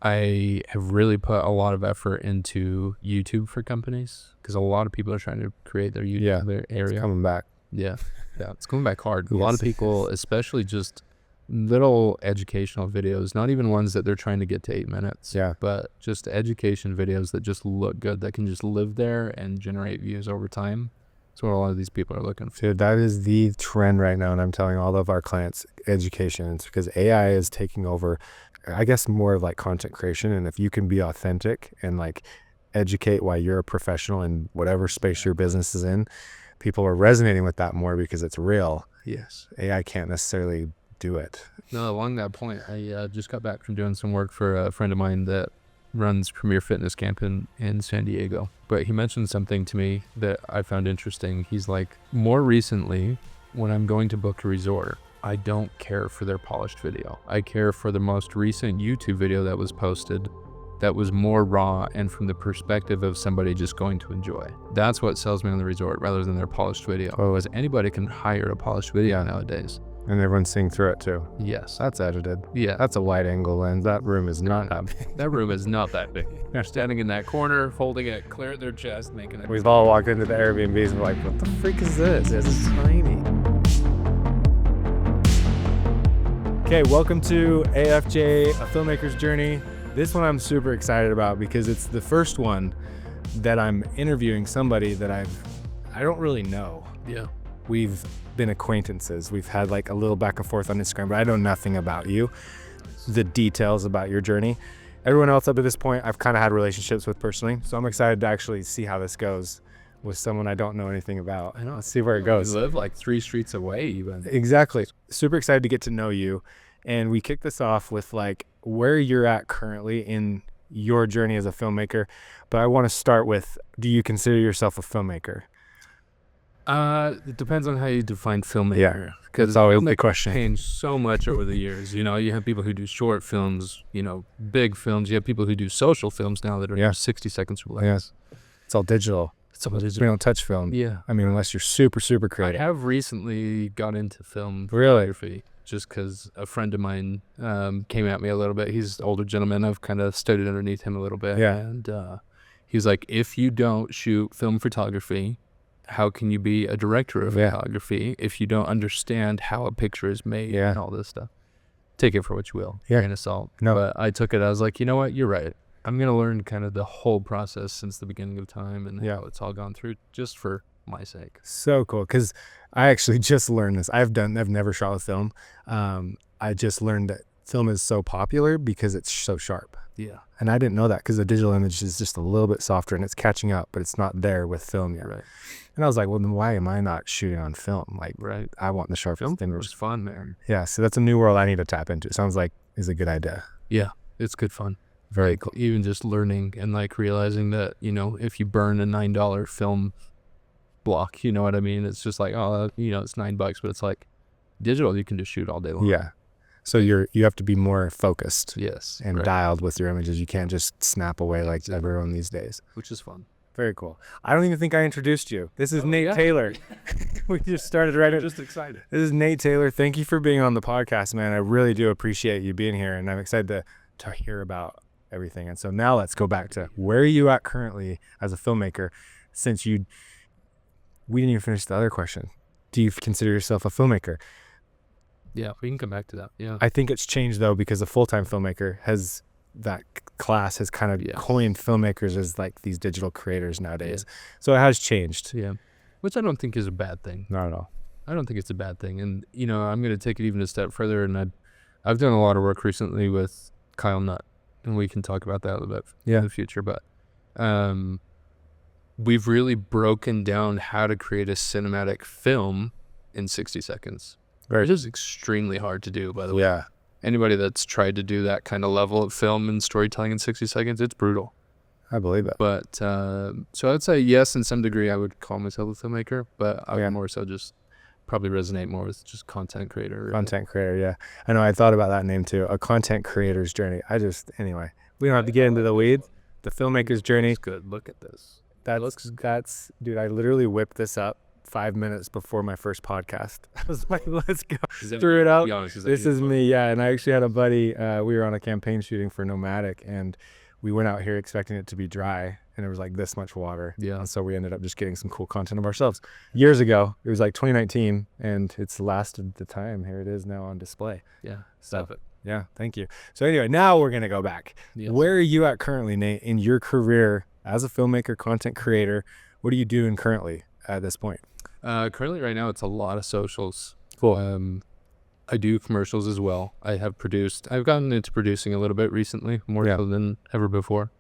I have really put a lot of effort into YouTube for companies because a lot of people are trying to create their YouTube area. It's coming back. Yeah, it's coming back hard. A Yes. lot of people, especially just little educational videos, not even ones that they're trying to get to 8 minutes. Yeah. But just education videos that just look good, that can just live there and generate views over time. That's what a lot of these people are looking for. Dude, that is the trend right now, and I'm telling all of our clients, education. It's because AI is taking over, I guess, more of like content creation. And if you can be authentic and like educate why you're a professional in whatever space your business is in, people are resonating with that more because it's real. Yes. AI can't necessarily do it. No, along that point, I just got back from doing some work for a friend of mine that runs Premier Fitness Camp in San Diego. But he mentioned something to me that I found interesting. He's like, more recently, when I'm going to book a resort, I don't care for their polished video. I care for the most recent YouTube video that was posted that was more raw and from the perspective of somebody just going to enjoy. That's what sells me on the resort rather than their polished video. Oh. Because anybody can hire a polished video nowadays. And everyone's seeing through it too. Yes. That's edited. Yeah. That's a wide angle lens. That room is not that big. That room is not that big. They're standing in that corner, holding it, clear their chest, making it. We've all walked into the Airbnbs and we're like, what the freak is this? It's tiny. Okay, welcome to AFJ, A Filmmaker's Journey. This one I'm super excited about because it's the first one that I'm interviewing somebody that I don't really know. Yeah. We've been acquaintances. We've had like a little back and forth on Instagram, but I know nothing about you, the details about your journey. Everyone else up to this point, I've kind of had relationships with personally. So I'm excited to actually see how this goes with someone I don't know anything about. I know. Let's see where it goes. We live like 3 streets away even. Exactly. Super excited to get to know you. And we kick this off with like where you're at currently in your journey as a filmmaker. But I want to start with, do you consider yourself a filmmaker? It depends on how you define filmmaker. Yeah, because it's always the question. Changed so much over the years. You know, you have people who do short films, you know, big films. You have people who do social films now that are 60 seconds or less. Yes. It's all digital. It's all digital. We don't touch film. Yeah. I mean, unless you're super, super creative. I have recently got into film Really? photography just because a friend of mine came at me a little bit. He's an older gentleman. I've kind of studied underneath him a little bit. Yeah. And he's like, if you don't shoot film photography, how can you be a director of photography if you don't understand how a picture is made and all this stuff? Take it for what you will. Grain of salt. No. But I took it. I was like, you know what? You're right. I'm going to learn kind of the whole process since the beginning of time and how it's all gone through just for my sake. So cool. Because I actually just learned this. I've never shot with film. I just learned that film is so popular because it's so sharp. Yeah. And I didn't know that because the digital image is just a little bit softer and it's catching up, but it's not there with film yet. Right. And I was like, well, then why am I not shooting on film? Like, I want the sharp film. It was fun, man. Yeah. So that's a new world I need to tap into. Sounds like is a good idea. Yeah. It's good fun. Very cool. Even just learning and like realizing that, you know, if you burn a $9 film block, you know what I mean? It's just like, oh, you know, it's $9, but it's like digital, you can just shoot all day long. Yeah. So you have to be more focused. Yes. And dialed with your images. You can't just snap away like everyone these days. Which is fun. Very cool. I don't even think I introduced you. This is Nate Taylor. We just started right at. Just excited. This is Nate Taylor. Thank you for being on the podcast, man. I really do appreciate you being here, and I'm excited to hear about everything. And so now let's go back to where are you at currently as a filmmaker? Since we didn't even finish the other question. Do you consider yourself a filmmaker? Yeah, we can come back to that. Yeah. I think it's changed though because a full-time filmmaker that class has kind of coined filmmakers as like these digital creators nowadays. So it has changed. Yeah. Which I don't think is a bad thing. Not at all. I don't think it's a bad thing. And, you know, I'm going to take it even a step further. And I've done a lot of work recently with Kyle Nutt, and we can talk about that a little bit in the future. But we've really broken down how to create a cinematic film in 60 seconds. Which is extremly hard to do, by the way. Yeah. Anybody that's tried to do that kind of level of film and storytelling in 60 seconds, it's brutal. I believe it. But so I'd say yes, in some degree, I would call myself a filmmaker, but I would more so just probably resonate more with just content creator. Content creator, yeah. I know, I thought about that name too, a content creator's journey. Anyway, we don't have to get into the weeds. The filmmaker's journey. That's good. Look at this. That's, dude, I literally whipped this up 5 minutes before my first podcast. I was like, let's go. Threw it out. This is me. Yeah. And I actually had a buddy, we were on a campaign shooting for Nomadic, and we went out here expecting it to be dry, and it was like this much water. Yeah. And so we ended up just getting some cool content of ourselves. Years ago, it was like 2019, and it's lasted the time. Here it is now on display. Yeah. Stop it. Yeah. Thank you. So anyway, now we're going to go back. Yes. Where are you at currently, Nate, in your career as a filmmaker, content creator? What are you doing currently at this point? Currently right now, it's a lot of socials. Cool. I do commercials as well. I've gotten into producing a little bit recently, more so than ever before.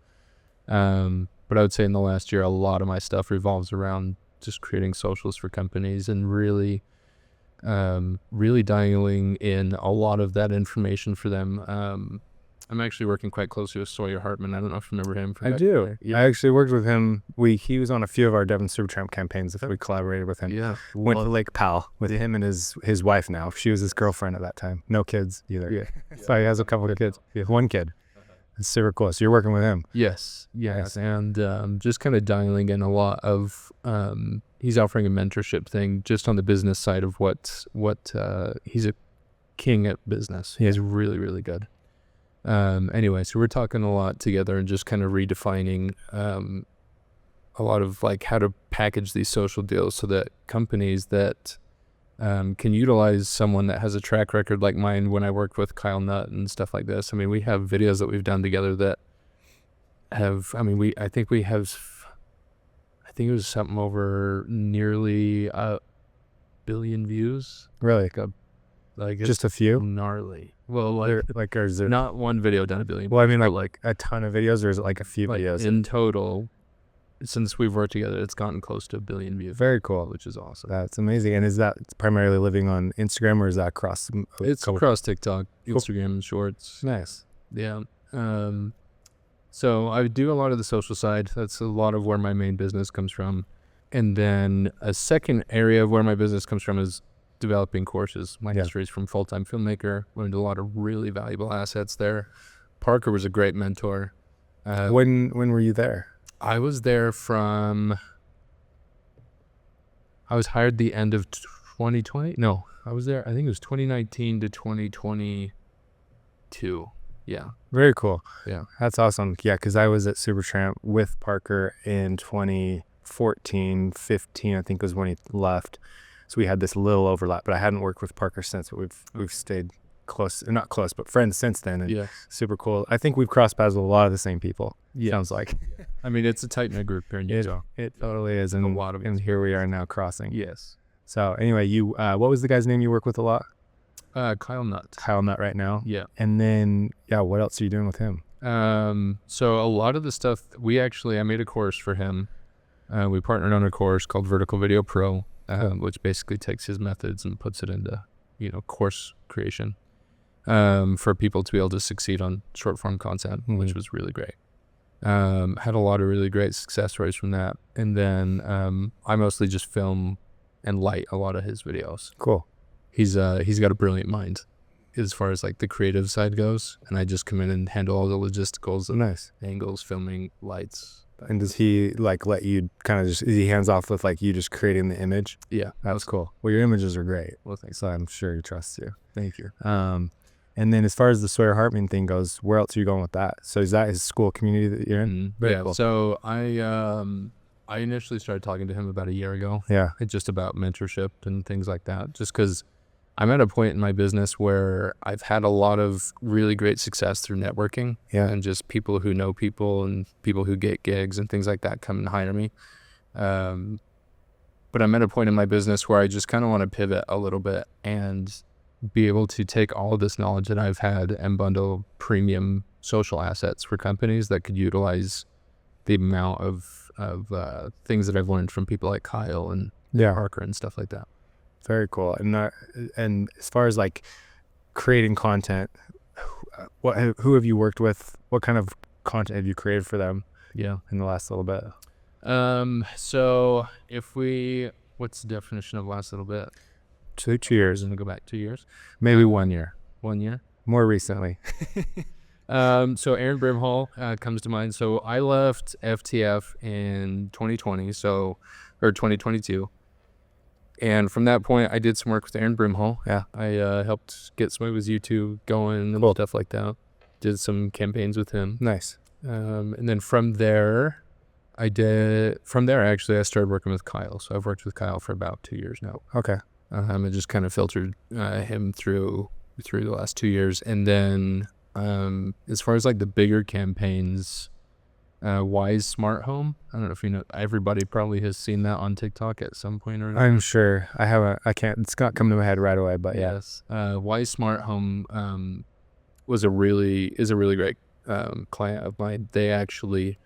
But I would say in the last year, a lot of my stuff revolves around just creating socials for companies and really dialing in a lot of that information for them. I'm actually working quite closely with Sawyer Hartman. I don't know if you remember him. I do. Yeah. I actually worked with him. He was on a few of our Devon Supertramp campaigns. We collaborated with him. Yeah. Went to Lake Powell with him and his wife now. She was his girlfriend at that time. No kids either. Yeah. So he has a couple of kids. He has one kid. It's super cool. So you're working with him. Yes. And just kind of dialing in a lot of, he's offering a mentorship thing just on the business side of what he's a king at business. He is really, really good. Anyway, so we're talking a lot together and just kind of redefining a lot of like how to package these social deals so that companies that can utilize someone that has a track record like mine when I worked with Kyle Nutt and stuff like this. I mean, we have videos that we've done together that have, I think it was something over nearly 1 billion views. Really? Like just a few? Gnarly. Well, or is there not one video done 1 billion? Well, I mean, like a ton of videos, or is it like a few videos? In total, since we've worked together, it's gotten close to 1 billion views. Very cool. Which is awesome. That's amazing. And is that primarily living on Instagram, or is that across? It's across TikTok, Instagram, and Shorts. Nice. Yeah. So I do a lot of the social side. That's a lot of where my main business comes from. And then a second area of where my business comes from is developing courses. My history is from Time Filmmaker. Learned a lot of really valuable assets there. Parker was a great mentor. When were you there? I was there I was hired the end of 2020. No, I was there, I think it was 2019 to 2022. Yeah. Very cool. Yeah. That's awesome. Yeah, because I was at Supertramp with Parker in 2014, 15, I think was when he left. So we had this little overlap, but I hadn't worked with Parker since, but we've stayed close, not close, but friends since then. And super cool. I think we've crossed paths with a lot of the same people. Sounds like. I mean, it's a tight knit group here in Utah. It totally is. And here we are now crossing. Yes. So anyway, what was the guy's name you work with a lot? Kyle Nutt. Kyle Nutt right now. Yeah. And then, what else are you doing with him? So a lot of the stuff I made a course for him. We partnered on a course called Vertical Video Pro. Which basically takes his methods and puts it into, course creation for people to be able to succeed on short form content, which was really great. Had a lot of really great success stories from that. And then I mostly just film and light a lot of his videos. Cool. He's got a brilliant mind as far as like the creative side goes, and I just come in and handle all the logisticals, nice angles, filming, lights. And does he like let you kind of is he hands off with like you just creating the image? Yeah. That was cool. Well, your images are great. Well, thanks. So I'm sure he trusts you. Thank you. And then as far as the Sawyer Hartman thing goes, where else are you going with that? So is that his school community that you're in? Very cool. So I initially started talking to him about a year ago. Yeah. It's just about mentorship and things like that. Just because I'm at a point in my business where I've had a lot of really great success through networking and just people who know people and people who get gigs and things like that come and hire me. But I'm at a point in my business where I just kind of want to pivot a little bit and be able to take all of this knowledge that I've had and bundle premium social assets for companies that could utilize the amount of things that I've learned from people like Kyle and Parker and stuff like that. Very cool. And as far as like creating content, who have you worked with? What kind of content have you created for them? Yeah. In the last little bit. So what's the definition of last little bit? 2 years. I'm gonna go back 2 years. Maybe 1 year. 1 year. More recently. So Aaron Brimhall comes to mind. So I left FTF in 2020, or 2022. And from that point, I did some work with Aaron Brimhall. Yeah. I helped get some of his YouTube going and Cool. stuff like that. Did some campaigns with him. Nice. And then from there, actually, I started working with Kyle. So I've worked with Kyle for about 2 years now. Okay. I just kind of filtered him through the last 2 years. And then as far as like the bigger campaigns, Wise Smart Home. I don't know if you know, everybody probably has seen that on TikTok at some point or another. I'm sure. I can't, it's not coming to my head right away, but yeah. Yes. Wise Smart Home is a really great client of mine. They actually,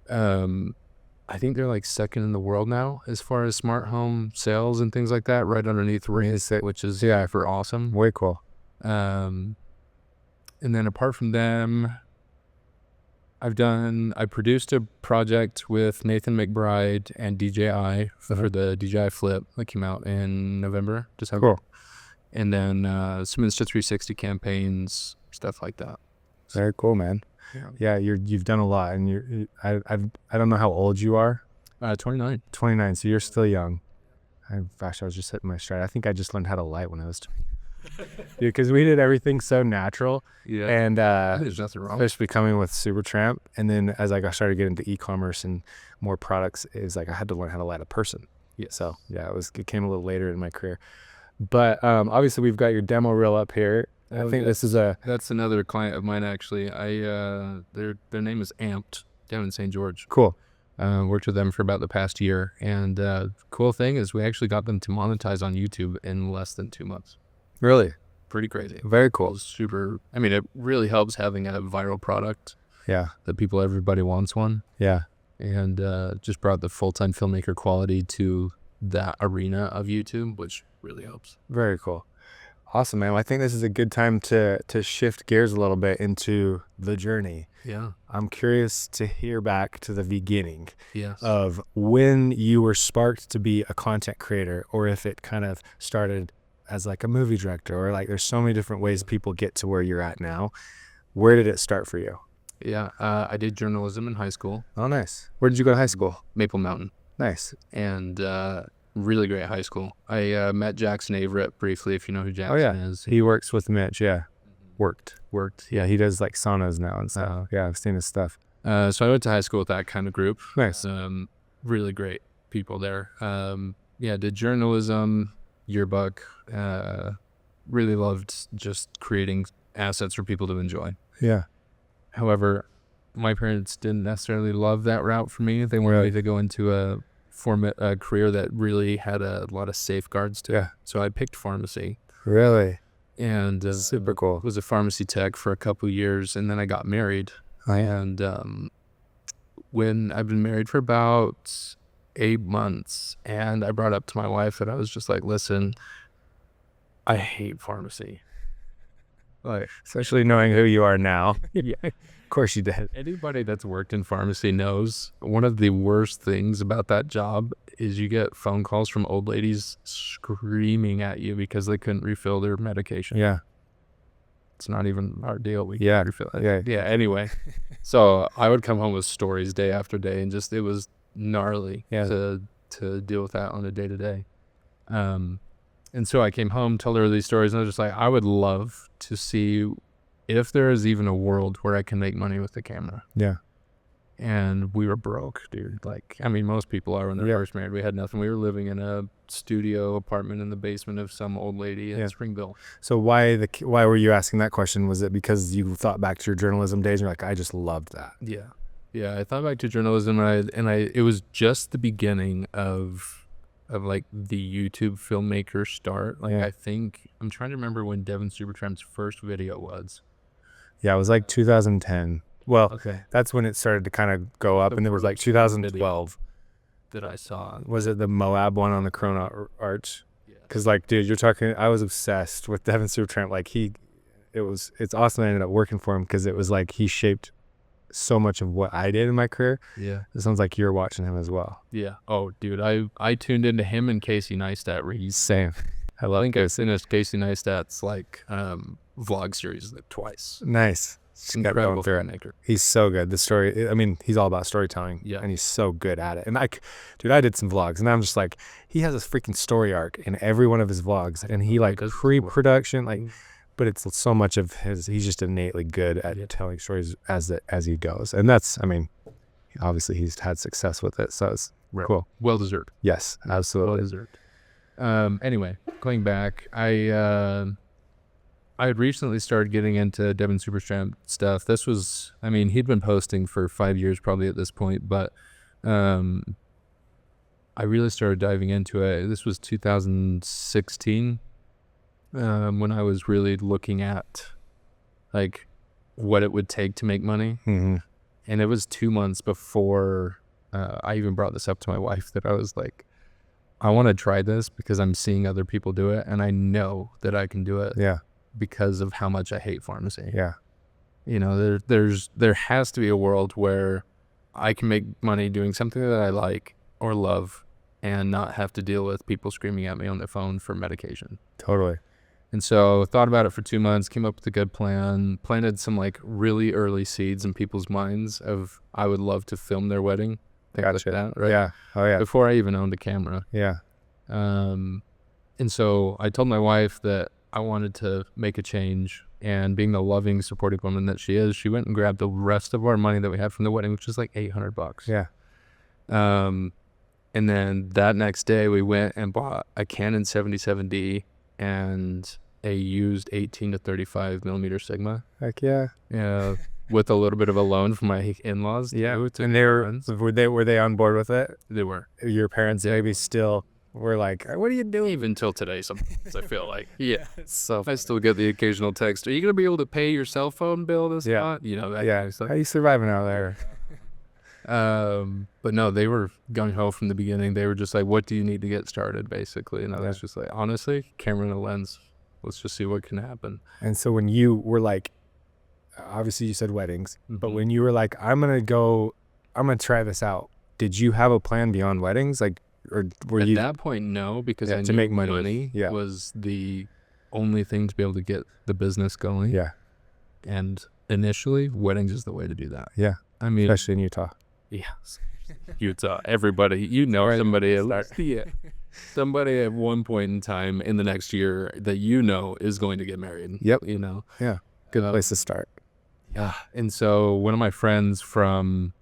I think they're like second in the world now as far as smart home sales and things like that, right underneath Ring, which is for awesome. Way cool. And then apart from them, I produced a project with Nathan McBride and DJI for the DJI Flip that came out in November, December. Cool. And then some Insta360 campaigns, stuff like that. Very cool, man. Yeah, you've done a lot, and I don't know how old you are. 29. 29, so you're still young. Gosh, I was just hitting my stride. I think I just learned how to light when I was 20. Dude, because we did everything so natural. Yeah. And there's nothing wrong. especially coming with Supertramp, and then as I started getting into e-commerce and more products, it was like I had to learn how to light a person. Yeah. So yeah, it came a little later in my career. But obviously we've got your demo reel up here. I think this is that's another client of mine actually. Their name is Amped down in St. George. cool. Worked with them for about the past year, and cool thing is we actually got them to monetize on YouTube in less than 2 months. Really? Pretty crazy. Very It cool. was super. I mean, it really helps having a viral product Yeah. that everybody wants one, Yeah. and just brought the full-time filmmaker quality to that arena of YouTube, which really helps. Very cool. Awesome, man. Well, I think this is a good time to shift gears a little bit into the journey. Yeah. I'm curious to hear back to the beginning Yes. of when you were sparked to be a content creator, or if it kind of started as like a movie director, or like there's so many different ways people get to where you're at now. Where did it start for you? Yeah. I did journalism in high school, Oh, nice. Where did you go to high school? Maple Mountain, Nice. and really great high school. I met Jackson Averett briefly, if you know who Jackson yeah. is. He works with Mitch. Yeah. Worked. Worked. Yeah. He does like saunas now and stuff. Yeah. I've seen his stuff. So I went to high school with that kind of group. Nice. Really great people there. Did journalism, yearbook. Really loved just creating assets for people to enjoy. Yeah. However, my parents didn't necessarily love that route for me. They wanted me to go into a career that really had a lot of safeguards to it. Yeah. So I picked pharmacy. Really? And Super cool. was a pharmacy tech for a couple years, and then I got married. And when I've been married for about 8 months, and I brought up to my wife that I was just like, listen, I hate pharmacy. Like, especially knowing who you are now. Yeah. Of course you did. Anybody that's worked in pharmacy knows one of the worst things about that job is you get phone calls from old ladies screaming at you because they couldn't refill their medication. Yeah. It's not even our deal. We Yeah. refill it. Yeah. Anyway, so I would come home with stories day after day, and just it was gnarly to deal with that on a day to day. And so I came home, told her these stories, and I was just like, I would love to see if there is even a world where I can make money with the camera. Yeah. And we were broke, dude. Like, I mean, most people are when they're first married. We had nothing. We were living in a studio apartment in the basement of some old lady in Springville. So why were you asking that question? Was it because you thought back to your journalism days and you're like, I just loved that? Yeah. Yeah. I thought back to journalism, and it was just the beginning of like the YouTube filmmaker start. Like, I think I'm trying to remember when Devin Supertramp's first video was. Yeah, it was like 2010. Well, Okay. that's when it started to kind of go up, and there was like 2012. That I saw. Was it the Moab one on the Corona Arch? Yeah. Because like, dude, you're talking, I was obsessed with Devin Supertramp. Like it's awesome I ended up working for him, because it was like he shaped so much of what I did in my career. Yeah. It sounds like you're watching him as well. Yeah. Oh, dude, I tuned into him and Casey Neistat. Same. I think I've seen Casey Neistat's like vlog series like twice. Nice. Incredible filmmaker. He's so good. The story, I mean, he's all about storytelling. Yeah. And he's so good at it. And dude, I did some vlogs and I'm just like, he has a freaking story arc in every one of his vlogs. And he like pre-production, like, but it's so much of he's just innately good at telling stories as he goes. And that's, I mean, obviously he's had success with it. So it's cool. Well deserved. Yes, absolutely. Well deserved. Anyway, going back, I had recently started getting into Devin Superstramp stuff. This was, I mean, he'd been posting for 5 years probably at this point, but I really started diving into it. This was 2016 when I was really looking at like what it would take to make money. Mm-hmm. And it was 2 months before I even brought this up to my wife that I was like, I want to try this because I'm seeing other people do it and I know that I can do it. Yeah. Because of how much I hate pharmacy. Yeah. You know, there has to be a world where I can make money doing something that I like or love and not have to deal with people screaming at me on the phone for medication. Totally. And so thought about it for 2 months, came up with a good plan, planted some like really early seeds in people's minds of I would love to film their wedding. Things like that, right? Yeah. Oh yeah. Before I even owned a camera. Yeah. And so I told my wife that I wanted to make a change, and being the loving, supportive woman that she is, she went and grabbed the rest of our money that we had from the wedding, which was like $800. Yeah. And then that next day we went and bought a Canon 77D and a used 18 to 35 millimeter Sigma. Heck yeah. Yeah. With a little bit of a loan from my in-laws. Yeah. And were they on board with it? They were. Your parents maybe still were like, what are you doing? Even till today, sometimes I feel like, yeah. So I still get the occasional text. Are you going to be able to pay your cell phone bill this month? You know, that kind of stuff. How are you surviving out there? But no, they were gung-ho from the beginning. They were just like, what do you need to get started, basically? And I was just like, honestly, camera and a lens. Let's just see what can happen. And so when you were like, obviously you said weddings, but when you were like, I'm going to try this out, did you have a plan beyond weddings? Like, or were At you that point, no, because I to knew make money was the only thing to be able to get the business going. Yeah. And initially, weddings is the way to do that. Yeah. I mean, especially in Utah. Yes. Utah. Everybody, you know, somebody at least, somebody at one point in time in the next year that you know is going to get married. Yep. You know. Yeah. Good place to start. Yeah. And so one of my friends from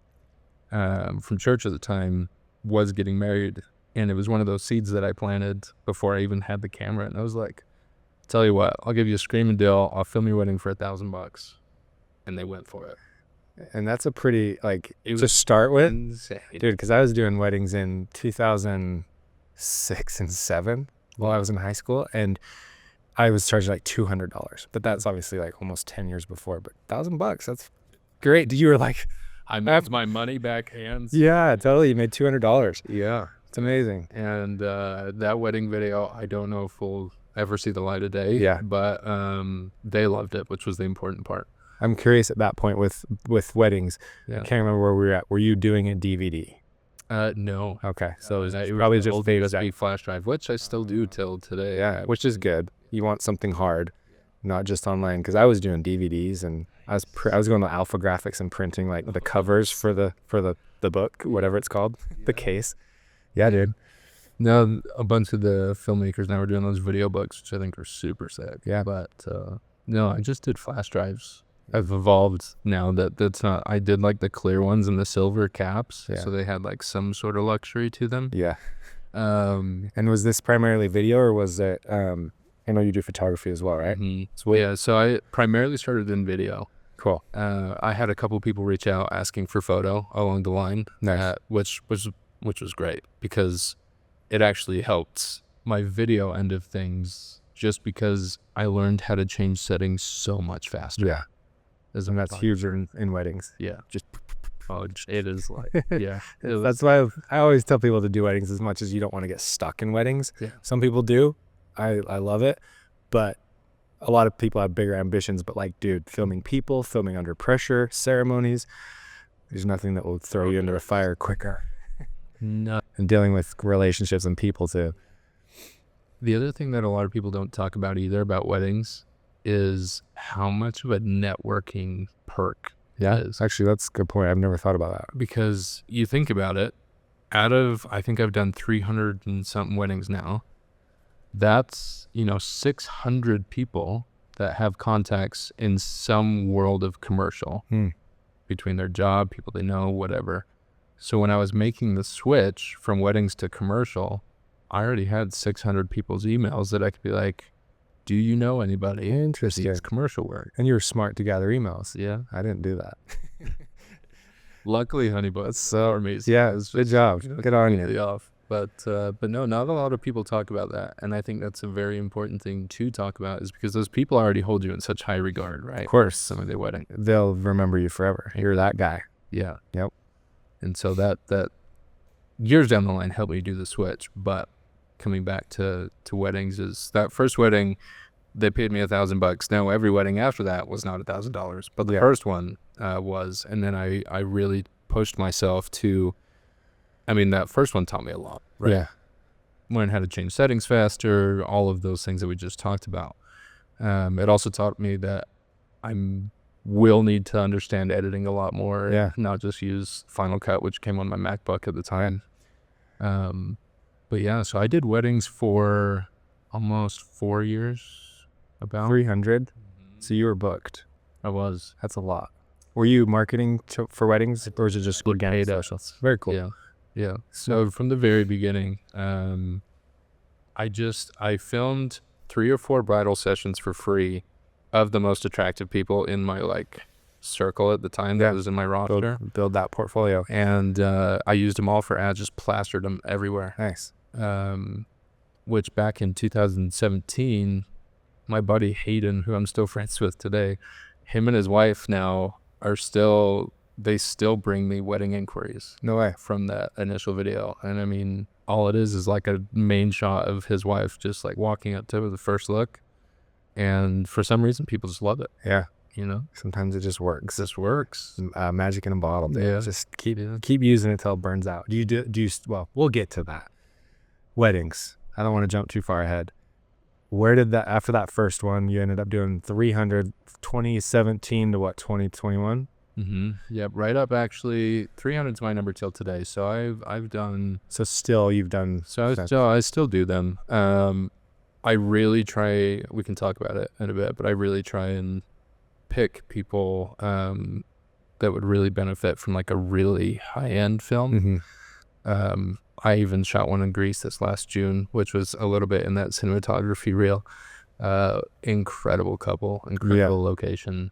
church at the time was getting married, and it was one of those seeds that I planted before I even had the camera. And I was like, tell you what, I'll give you a screaming deal. I'll film your wedding for $1,000. And they went for it. And that's a pretty, like, It was to start with, insane. dude, because I was doing weddings in 2006 and 7 while I was in high school, and I was charging like $200. But that's obviously like almost 10 years before. But $1,000, that's great. You were like, I moved my money back hands. yeah, totally. You made $200. Yeah. It's amazing. And that wedding video, I don't know if we'll ever see the light of day. Yeah. But they loved it, which was the important part. I'm curious at that point with weddings. Yeah. I can't remember where we were at. Were you doing a DVD? No. Okay. So it was It probably was just old USB flash drive, which I still do till today. Yeah, which is good. You want something hard, not just online. Because I was doing DVDs, and I was going to Alpha Graphics and printing like the covers for the book, whatever it's called, the case. Yeah, dude. Now a bunch of the filmmakers now are doing those video books, which I think are super sick. Yeah. But no, I just did flash drives. I've evolved now that's not, I did like the clear ones and the silver caps. Yeah. So they had like some sort of luxury to them. Yeah. And was this primarily video, or was it, I know you do photography as well, right? Mm-hmm. So I primarily started in video. Cool. I had a couple people reach out asking for photo along the line. Nice. Which was great because it actually helped my video end of things, just because I learned how to change settings so much faster. Yeah. And that's huge in weddings. Yeah. Just, it is like, yeah. That's why I always tell people to do weddings, as much as you don't want to get stuck in weddings. Yeah. Some people do. I love it. But a lot of people have bigger ambitions. But like, dude, filming people, filming under pressure, ceremonies, there's nothing that will throw you into a fire quicker. No. And dealing with relationships and people too. The other thing that a lot of people don't talk about either about weddings is how much of a networking perk Yeah, it is. actually, that's a good point. I've never thought about that. Because you think about it, out of, I think I've done 300 and something weddings now. That's, 600 people that have contacts in some world of commercial between their job, people they know, whatever. So when I was making the switch from weddings to commercial, I already had 600 people's emails that I could be like, do you know anybody who Interesting. needs commercial work? And you were smart to gather emails. Yeah. I didn't do that. Luckily, honey buns so amazing. Yeah, good job. Good on you. Off. But no, not a lot of people talk about that. And I think that's a very important thing to talk about, is because those people already hold you in such high regard, right? Of course. Some of their wedding. They'll remember you forever. You're that guy. Yeah. Yep. And so that years down the line helped me do the switch. But coming back to weddings, is that first wedding, they paid me $1,000. Now every wedding after that was not $1,000, but the first one was. And then I really pushed myself to, that first one taught me a lot, right? Yeah. Learn how to change settings faster, all of those things that we just talked about. It also taught me that I will need to understand editing a lot more. Yeah. Not just use Final Cut, which came on my MacBook at the time. But yeah, so I did weddings for almost 4 years. About 300. So you were booked. I was. That's a lot. Were you marketing for weddings, or was it just organic? Very cool. Yeah. So from the very beginning, I filmed 3 or 4 bridal sessions for free of the most attractive people in my circle at the time that was in my roster. Build that portfolio. And I used them all for ads, just plastered them everywhere. Nice. Which back in 2017, my buddy Hayden, who I'm still friends with today, him and his wife now they still bring me wedding inquiries. No way. From that initial video. And all it is like a main shot of his wife just walking up to the first look. And for some reason, people just love it. Yeah. Sometimes it just works. This works. Magic in a bottle. Dude. Yeah. Just keep using it till it burns out. Well, we'll get to that. Weddings. I don't want to jump too far ahead. Where did that, after that first one, you ended up doing 300, 2017 to 2021? Mm-hmm. Yep, right up actually. 300 is my number till today. So I've done. So still you've done. So I still do them. I really try. We can talk about it in a bit, but I really try and pick people that would really benefit from a really high end film. Mm-hmm. I even shot one in Greece this last June, which was a little bit in that cinematography reel. Incredible couple, incredible location.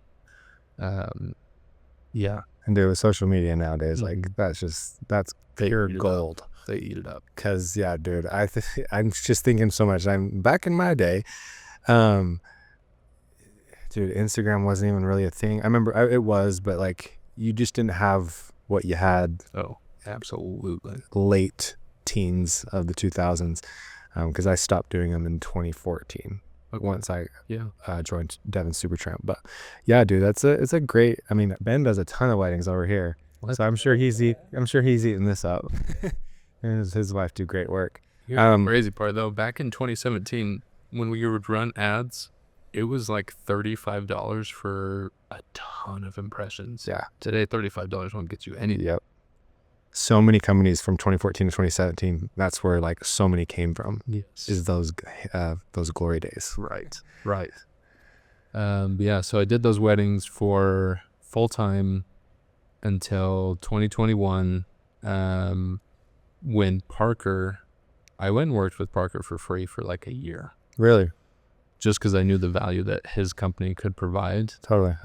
Yeah. And dude, with social media nowadays, that's pure gold. They eat it up. Cause yeah, dude, I'm just thinking so much. I'm back in my day, dude, Instagram wasn't even really a thing. I remember it was, but you just didn't have what you had. Oh, absolutely. Late teens of the 2000s, because I stopped doing them in 2014. Once I joined Devin Supertramp. But yeah, dude, it's a great. Ben does a ton of weddings over here, so I'm sure he's eating this up. And his wife do great work. Here's the crazy part though. Back in 2017, when we would run ads, it was $35 for a ton of impressions. Yeah. Today, $35 won't get you anything. Yep. So many companies from 2014 to 2017. That's where so many came from. Yes. Is those glory days. Right. Yeah. So I did those weddings for full time until 2021. When I went and worked with Parker for free for a year. Really? Just because I knew the value that his company could provide. Totally.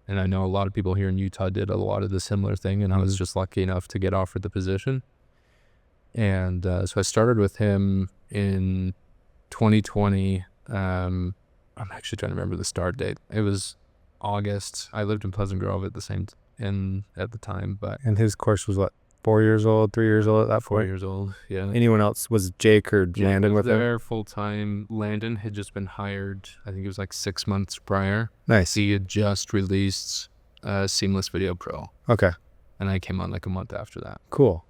And I know a lot of people here in Utah did a lot of the similar thing, and I was just lucky enough to get offered the position. And so I started with him in 2020. I'm actually trying to remember the start date. It was August. I lived in Pleasant Grove at the time, but. And his course was 4 years old, 3 years old at that point? 4 years old, yeah. Anyone else? Was Jake or Landon with him? There full-time. Landon had just been hired, I think it was 6 months prior. Nice. He had just released Seamless Video Pro. Okay. And I came on a month after that. Cool.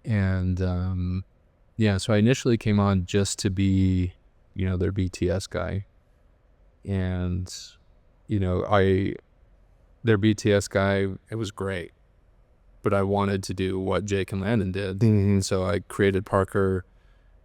And so I initially came on just to be, their BTS guy. and their BTS guy, it was great, but I wanted to do what Jake and Landon did. And so I created Parker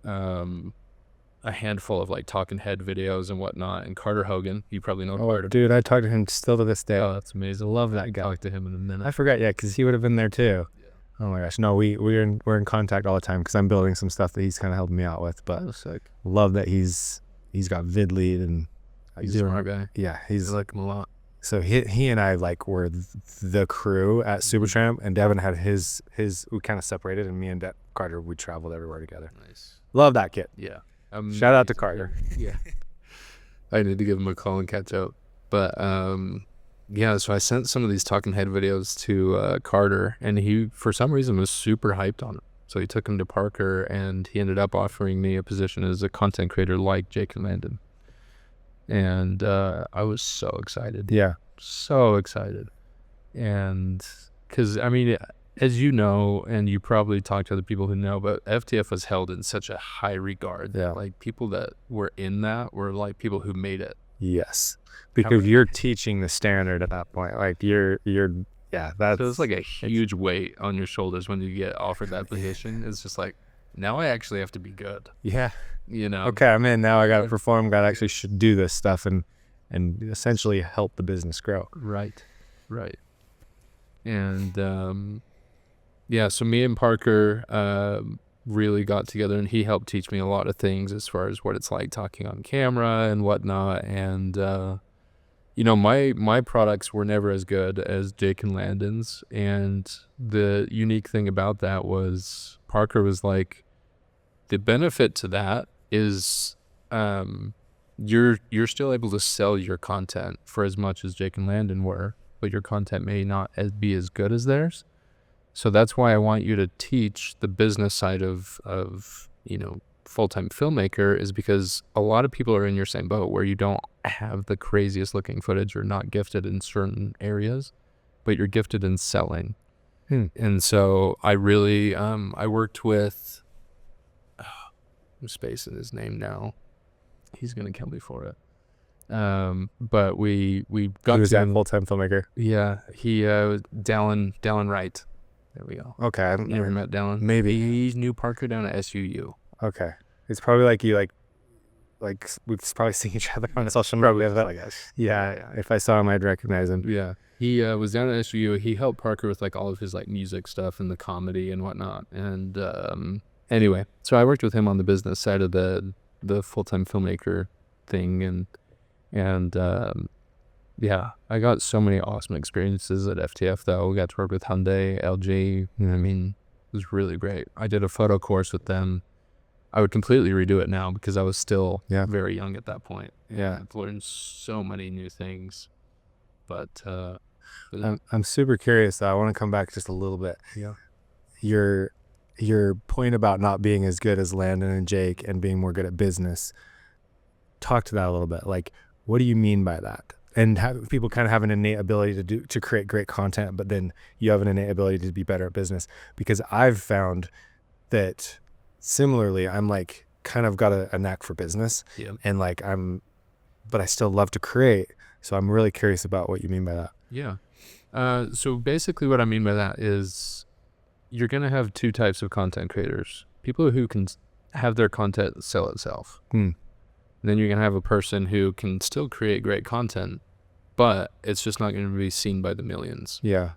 a handful of like talking head videos and whatnot. And Carter Hogan, you probably know Carter. Dude, I talk to him still to this day. Oh, that's amazing. I love that guy. I'll talk to him in a minute. I forgot, because he would have been there too. Yeah. Oh my gosh, no, we're in contact all the time because I'm building some stuff that he's kind of helping me out with. But sick. Love that he's got vid lead, and He's a smart guy. Yeah, I like him a lot. So he and I like were the crew at Supertramp, and Devin had his we kind of separated, and me and Carter, we traveled everywhere together. Nice. Love that kid. Yeah. Shout out to Carter. Yeah. I need to give him a call and catch up. But yeah, so I sent some of these talking head videos to Carter, and he, for some reason, was super hyped on it. So he took him to Parker, and he ended up offering me a position as a content creator like Jake and Landon. And I was so excited. Yeah. So excited. And because, I mean, as you know, and you probably talk to other people who know, but FTF was held in such a high regard. Yeah. Like, people that were in that were like people who made it. Yes. Because you're teaching the standard at that point. Like that's... So it's like a huge weight on your shoulders when you get offered that position. It's just like, now I actually have to be good. Yeah. Okay, I'm in now. I got to perform. Got to actually should do this stuff and essentially help the business grow. Right. And yeah, so me and Parker really got together, and he helped teach me a lot of things as far as what it's like talking on camera and whatnot. And my products were never as good as Jake and Landon's, and the unique thing about that was Parker was like, the benefit to that is you're still able to sell your content for as much as Jake and Landon were, but your content may not be as good as theirs. So that's why I want you to teach the business side of full-time filmmaker, is because a lot of people are in your same boat where you don't have the craziest looking footage or not gifted in certain areas, but you're gifted in selling. And so I really I worked with I'm spacing his name now. He's gonna kill me for it. But we got Who's that full-time filmmaker? Yeah, he Dallin Wright. There we go. Okay, I never met Dallin. Maybe he's knew Parker down at SUU. Okay, it's probably like you like we've probably seen each other on social media. I guess. Yeah, if I saw him, I'd recognize him. Yeah, he was down at SUU. He helped Parker with like all of his like music stuff and the comedy and whatnot. And anyway, so I worked with him on the business side of the full-time filmmaker thing, and yeah, I got so many awesome experiences at FTF though. We got to work with Hyundai, LG. I mean, it was really great. I did a photo course with them. I would completely redo it now because I was still very young at that point. Yeah, I've learned so many new things. But I'm super curious though. I want to come back just a little bit. Yeah. Your point about not being as good as Landon and Jake and being more good at business. Talk to that a little bit. Like, what do you mean by that? And have people kind of have an innate ability to create great content, but then you have an innate ability to be better at business. Because I've found that similarly, I'm like kind of got a knack for business, and like but I still love to create. So I'm really curious about what you mean by that. Yeah. So basically what I mean by that is you're going to have two types of content creators. People who can have their content sell itself. Then you're going to have a person who can still create great content, but it's just not going to be seen by the millions. Yeah.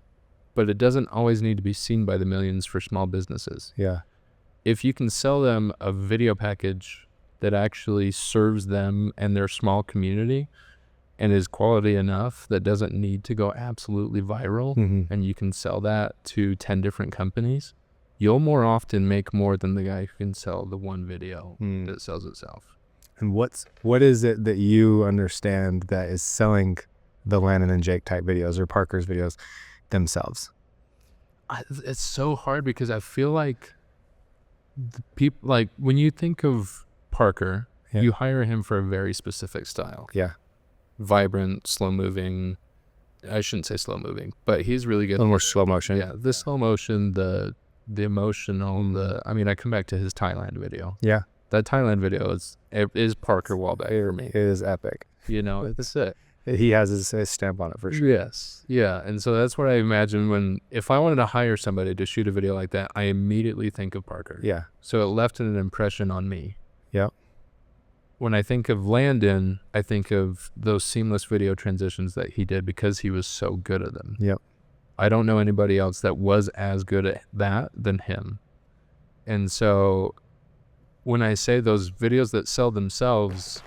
But it doesn't always need to be seen by the millions for small businesses. Yeah. If you can sell them a video package that actually serves them and their small community and is quality enough that doesn't need to go absolutely viral, and you can sell that to 10 different companies, you'll more often make more than the guy who can sell the one video that sells itself. And what is it that you understand that is selling the Landon and Jake type videos or Parker's videos themselves? It's so hard because I feel like the people, like when you think of Parker, you hire him for a very specific style. Yeah. Vibrant, slow moving. I shouldn't say slow moving, but he's really good. A little more slow motion. Yeah. The slow motion, the emotional, I mean, I come back to his Thailand video. Yeah. That Thailand video is Parker Wallback for me. It is epic. That's it. He has his stamp on it for sure. Yes. Yeah. And so that's what I imagine if I wanted to hire somebody to shoot a video like that, I immediately think of Parker. Yeah. So it left an impression on me. Yep. When I think of Landon, I think of those seamless video transitions that he did because he was so good at them. Yep. I don't know anybody else that was as good at that than him. And so when I say those videos that sell themselves,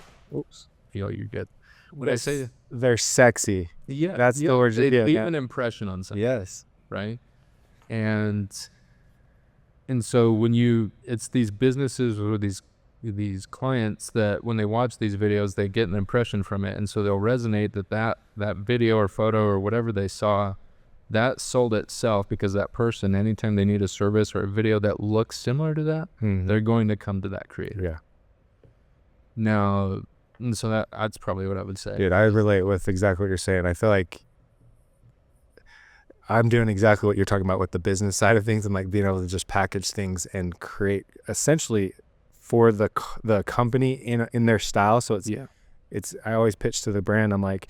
you're good. When I say they're sexy, yeah, that's the word. They leave an impression on something. Yes. Right. And so when it's these businesses or these clients that when they watch these videos, they get an impression from it. And so they'll resonate that video or photo or whatever they saw, that sold itself because that person, anytime they need a service or a video that looks similar to that, they're going to come to that creator. Yeah. Now, and so that's probably what I would say. Dude, I relate with exactly what you're saying. I feel like I'm doing exactly what you're talking about with the business side of things and like being able to just package things and create essentially for the company in their style. So it's I always pitch to the brand. I'm like,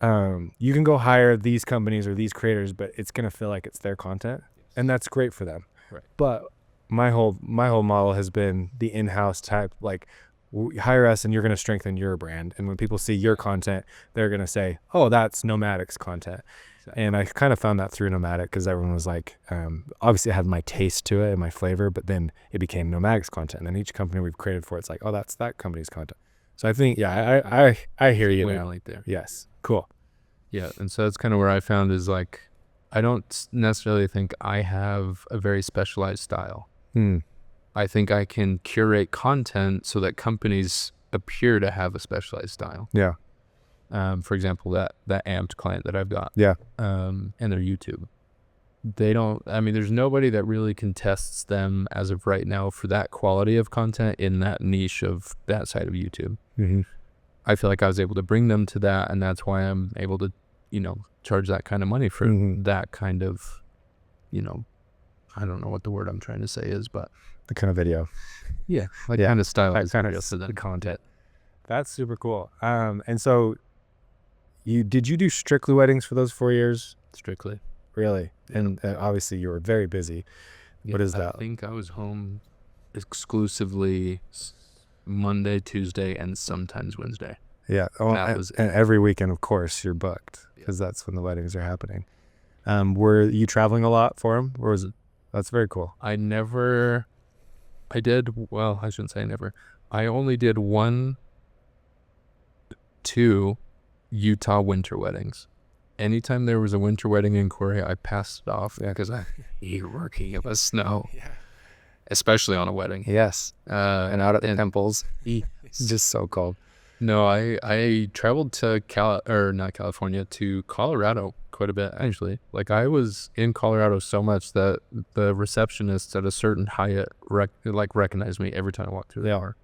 you can go hire these companies or these creators, but it's gonna feel like it's their content, and that's great for them. Right. But my whole model has been the in-house type, like hire us and you're gonna strengthen your brand. And when people see your content, they're gonna say, "Oh, that's Nomadic's content." Exactly. And I kind of found that through Nomadic because everyone was like, obviously it had my taste to it and my flavor, but then it became Nomadic's content. And then each company we've created for, it's like, oh, that's that company's content. So I think, yeah, I hear you now. Right there. Yes. Cool. Yeah. And so that's kind of where I found is like, I don't necessarily think I have a very specialized style. I think I can curate content so that companies appear to have a specialized style. Yeah. For example, that Amped client that I've got. Yeah. And their YouTube. There's nobody that really contests them as of right now for that quality of content in that niche of that side of YouTube. I feel like I was able to bring them to that, and that's why I'm able to, charge that kind of money for that kind of, I don't know what the word I'm trying to say is, but the kind of video. Yeah. Kind of style. Kind of the content. That's super cool. And so did you do strictly weddings for those 4 years? Strictly. Really? And obviously you were very busy. What is that? I think I was home exclusively Monday, Tuesday, and sometimes Wednesday. Yeah. Oh, and every weekend, of course, you're booked because that's when the weddings are happening. Were you traveling a lot for them, or was it? That's very cool. I shouldn't say never. I only did 2 Utah winter weddings. Anytime there was a winter wedding in Korea, I passed it off because I hate working in the snow, especially on a wedding. Yes. And out at the temples. It's just so cold. No, I traveled to to Colorado quite a bit, actually. Like, I was in Colorado so much that the receptionists at a certain Hyatt recognized me every time I walked through the door.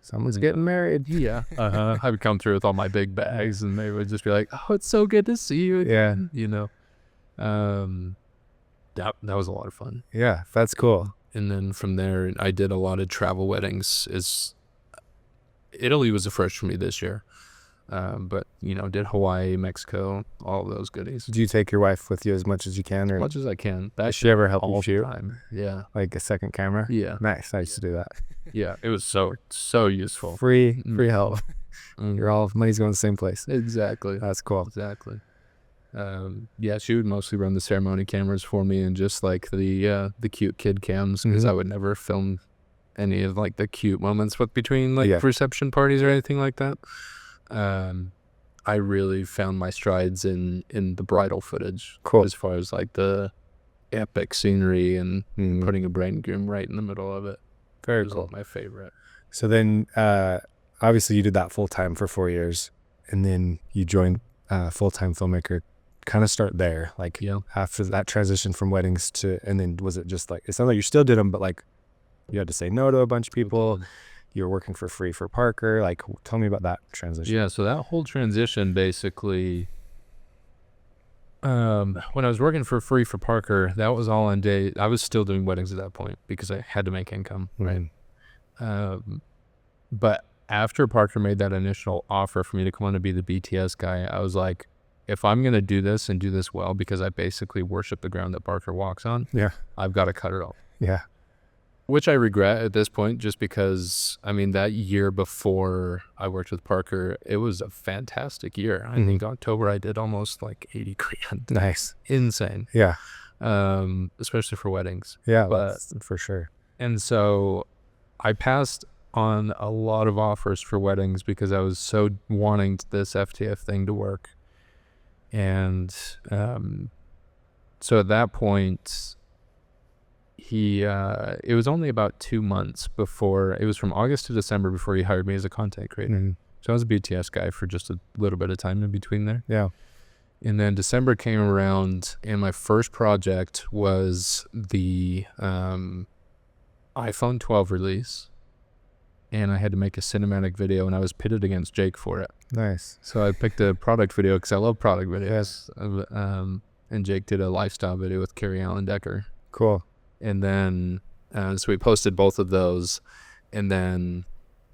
Someone's getting married. Yeah. I would come through with all my big bags, and they would just be like, "Oh, it's so good to see you again." That was a lot of fun. Yeah, that's cool. And then from there, I did a lot of travel weddings. Italy was a first for me this year. But did Hawaii, Mexico, all of those goodies. Do you take your wife with you as much as you can, or as much as I can? Does she ever help you shoot? Yeah, like a second camera. Yeah, nice. I used to do that. Yeah, it was so useful. Free help. You're all money's going to the same place. Exactly. That's cool. Exactly. She would mostly run the ceremony cameras for me, and just like the cute kid cams, because I would never film any of like the cute moments between reception parties or anything like that. I really found my strides in the bridal footage. Cool. As far as like the epic scenery and putting a bride and groom right in the middle of it. Very cool. My favorite. So then, obviously you did that full time for 4 years, and then you joined Full-Time Filmmaker. Kind of start there, after that transition from weddings and then was it just like, it sounds like you still did them, but like you had to say no to a bunch of people. You were working for free for Parker. Like, tell me about that transition. Yeah, so that whole transition basically, when I was working for free for Parker, that was all on day. I was still doing weddings at that point because I had to make income, right? But after Parker made that initial offer for me to come on to be the BTS guy, I was like, if I'm going to do this and do this well, because I basically worship the ground that Parker walks on, Yeah. I've got to cut it off. Yeah. Which I regret at this point, just because, I mean, that year before I worked with Parker, it was a fantastic year. I think October I did almost like 80 grand. Nice. Insane. Yeah. Especially for weddings. Yeah, But for sure. And so I passed on a lot of offers for weddings because I was so wanting this FTF thing to work. And so at that point, it was only about 2 months before, it was from August to December before he hired me as a content creator. So I was a BTS guy for just a little bit of time in between there. Yeah. And then December came around, and my first project was the iPhone 12 release. And I had to make a cinematic video, and I was pitted against Jake for it. Nice. So I picked a product video because I love product videos. Yes. And Jake did a lifestyle video with Carrie Allen Decker. Cool. And then, so we posted both of those, and then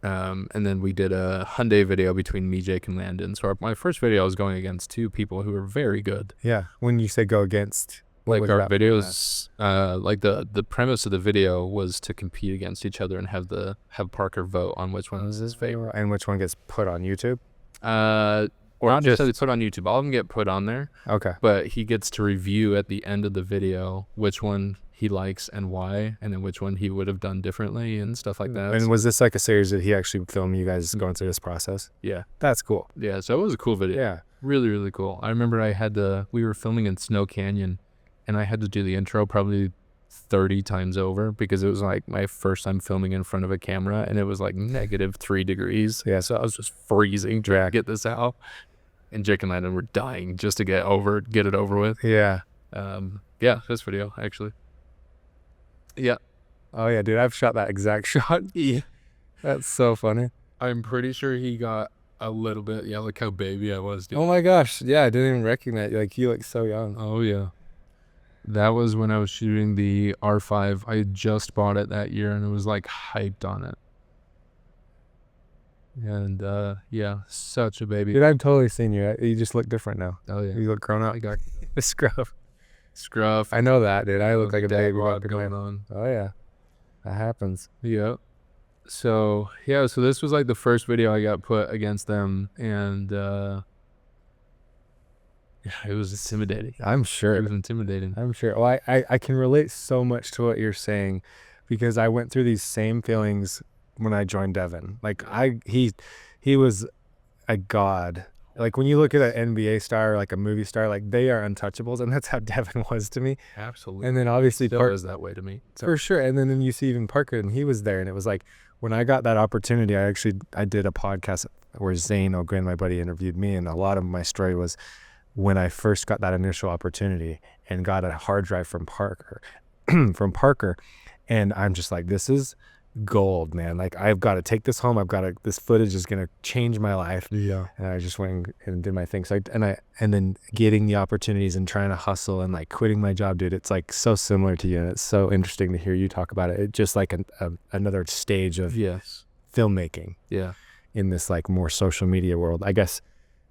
we did a Hyundai video between me, Jake, and Landon. So my first video I was going against two people who were very good. Yeah. When you say go against, like our videos, like the premise of the video was to compete against each other and have Parker vote on which one was his favorite and which one gets put on YouTube. Or not just put on YouTube. All of them get put on there. Okay. But he gets to review at the end of the video which one he likes and why, and then which one he would have done differently and stuff like that. And was this like a series that he actually filmed you guys going through this process? Yeah. That's cool. Yeah, so it was a cool video. Yeah. Really, really cool. I remember we were filming in Snow Canyon, and I had to do the intro probably 30 times over because it was like my first time filming in front of a camera, and it was like -3 degrees. Yeah. So I was just freezing trying to get this out. And Jake and Landon were dying just to get it over with. Yeah. Yeah, this video, actually. Yeah. Oh, yeah, dude. I've shot that exact shot. Yeah. That's so funny. I'm pretty sure he got a little bit. Yeah, look how baby I was, dude. Oh, my gosh. Yeah, I didn't even recognize you. Like, you look so young. Oh, yeah. That was when I was shooting the R5. I had just bought it that year, and it was, like, hyped on it. And, yeah, such a baby. Dude, I've totally seen you. You just look different now. Oh, yeah. You look grown up. I got the scruff. Scruff. I know that, dude. I look like a baby going on. Oh, yeah. That happens. Yeah. So this was like the first video I got put against them, and yeah, it was intimidating. I'm sure. It was intimidating. I'm sure. Well, I can relate so much to what you're saying because I went through these same feelings when I joined Devin. Like he was a god. Like when you look at an NBA star, like a movie star, like they are untouchables, and that's how Devin was to me. Absolutely. And then obviously Parker was that way to me. So. For sure. And then you see even Parker, and he was there, and it was like when I got that opportunity, I did a podcast where Zane O'Grin, my buddy, interviewed me, and a lot of my story was when I first got that initial opportunity and got a hard drive from Parker, and I'm just like, this is gold, man. Like I've got to take this home. This footage is gonna change my life. Yeah. And I just went and did my thing. So and then getting the opportunities and trying to hustle and like quitting my job, dude. It's like so similar to you, and it's so interesting to hear you talk about it. It's just like another stage of filmmaking. Yeah. In this like more social media world, I guess,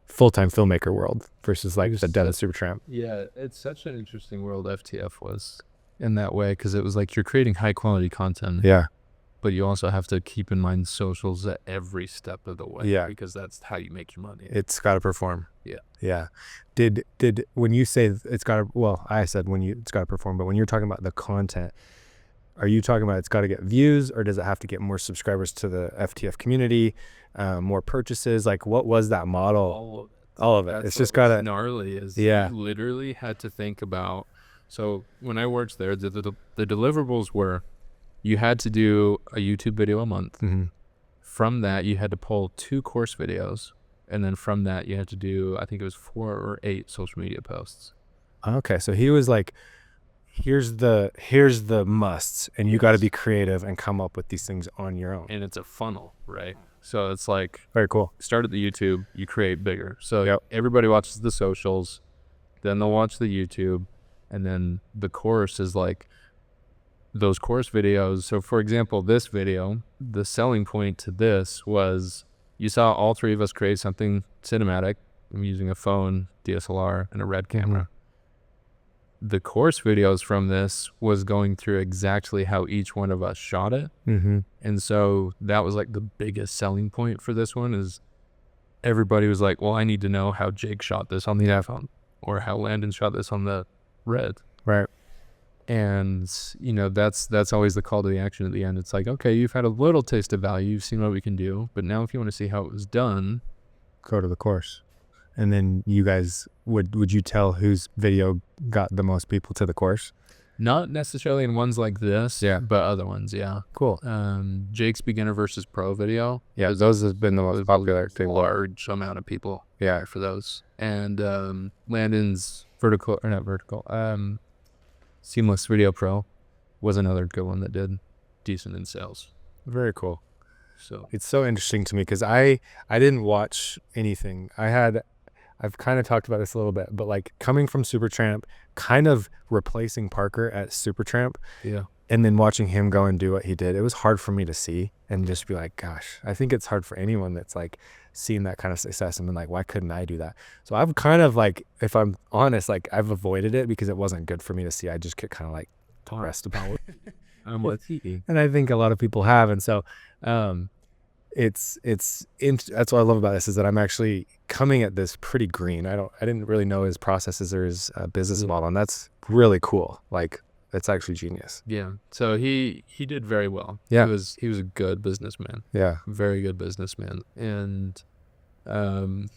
full-time filmmaker world versus like the Dead Supertramp. Yeah, it's such an interesting world FTF was in that way because it was like you're creating high quality content. Yeah. But you also have to keep in mind socials at every step of the way. Yeah. Because that's how you make your money. It's got to perform. Yeah. Yeah. Did when you say it's got to, well, I said it's got to perform, but when you're talking about the content, are you talking about it's got to get views, or does it have to get more subscribers to the FTF community, more purchases? Like what was that model? All of it. That's it's just got to. Gnarly is yeah. You literally had to think about, so when I worked there, the deliverables were, you had to do a YouTube video a month. Mm-hmm. From that, you had to pull 2 course videos. And then from that, you had to do, I think it was 4 or 8 social media posts. Okay. So he was like, here's the musts, and you got to be creative and come up with these things on your own. And it's a funnel, right? So it's like, very cool. Start at the YouTube, you create bigger. So everybody watches the socials, then they'll watch the YouTube, and then the course is like, those course videos. So for example, this video, the selling point to this was you saw all three of us create something cinematic. I'm using a phone, DSLR, and a red camera. The course videos from this was going through exactly how each one of us shot it. And so that was like the biggest selling point for this one is everybody was like, well, I need to know how Jake shot this on the iPhone or how Landon shot this on the red. Right. And, you know, that's always the call to the action at the end. It's like, okay, you've had a little taste of value. You've seen what we can do. But now if you want to see how it was done, go to the course. And then you guys, would you tell whose video got the most people to the course? Not necessarily in ones like this, but other ones, yeah. Cool. Jake's beginner versus pro video. Yeah, those have been the most popular thing. Large amount of people for those. And Landon's Seamless Video Pro was another good one that did decent in sales. Very cool. So it's so interesting to me because I didn't watch anything. I've kind of talked about this a little bit, but like coming from Supertramp, kind of replacing Parker at Supertramp, and then watching him go and do what he did, it was hard for me to see and just be like, gosh, I think it's hard for anyone that's like seen that kind of success and been like, why couldn't I do that? So I've kind of like, if I'm honest, like I've avoided it because it wasn't good for me to see. I just get kind of like depressed about it. And I think a lot of people have. And so that's what I love about this is that I'm actually coming at this pretty green. I didn't really know his processes or his business model, and that's really cool. Like it's actually genius. Yeah. So he did very well. Yeah. He was a good businessman. Yeah. Very good businessman. And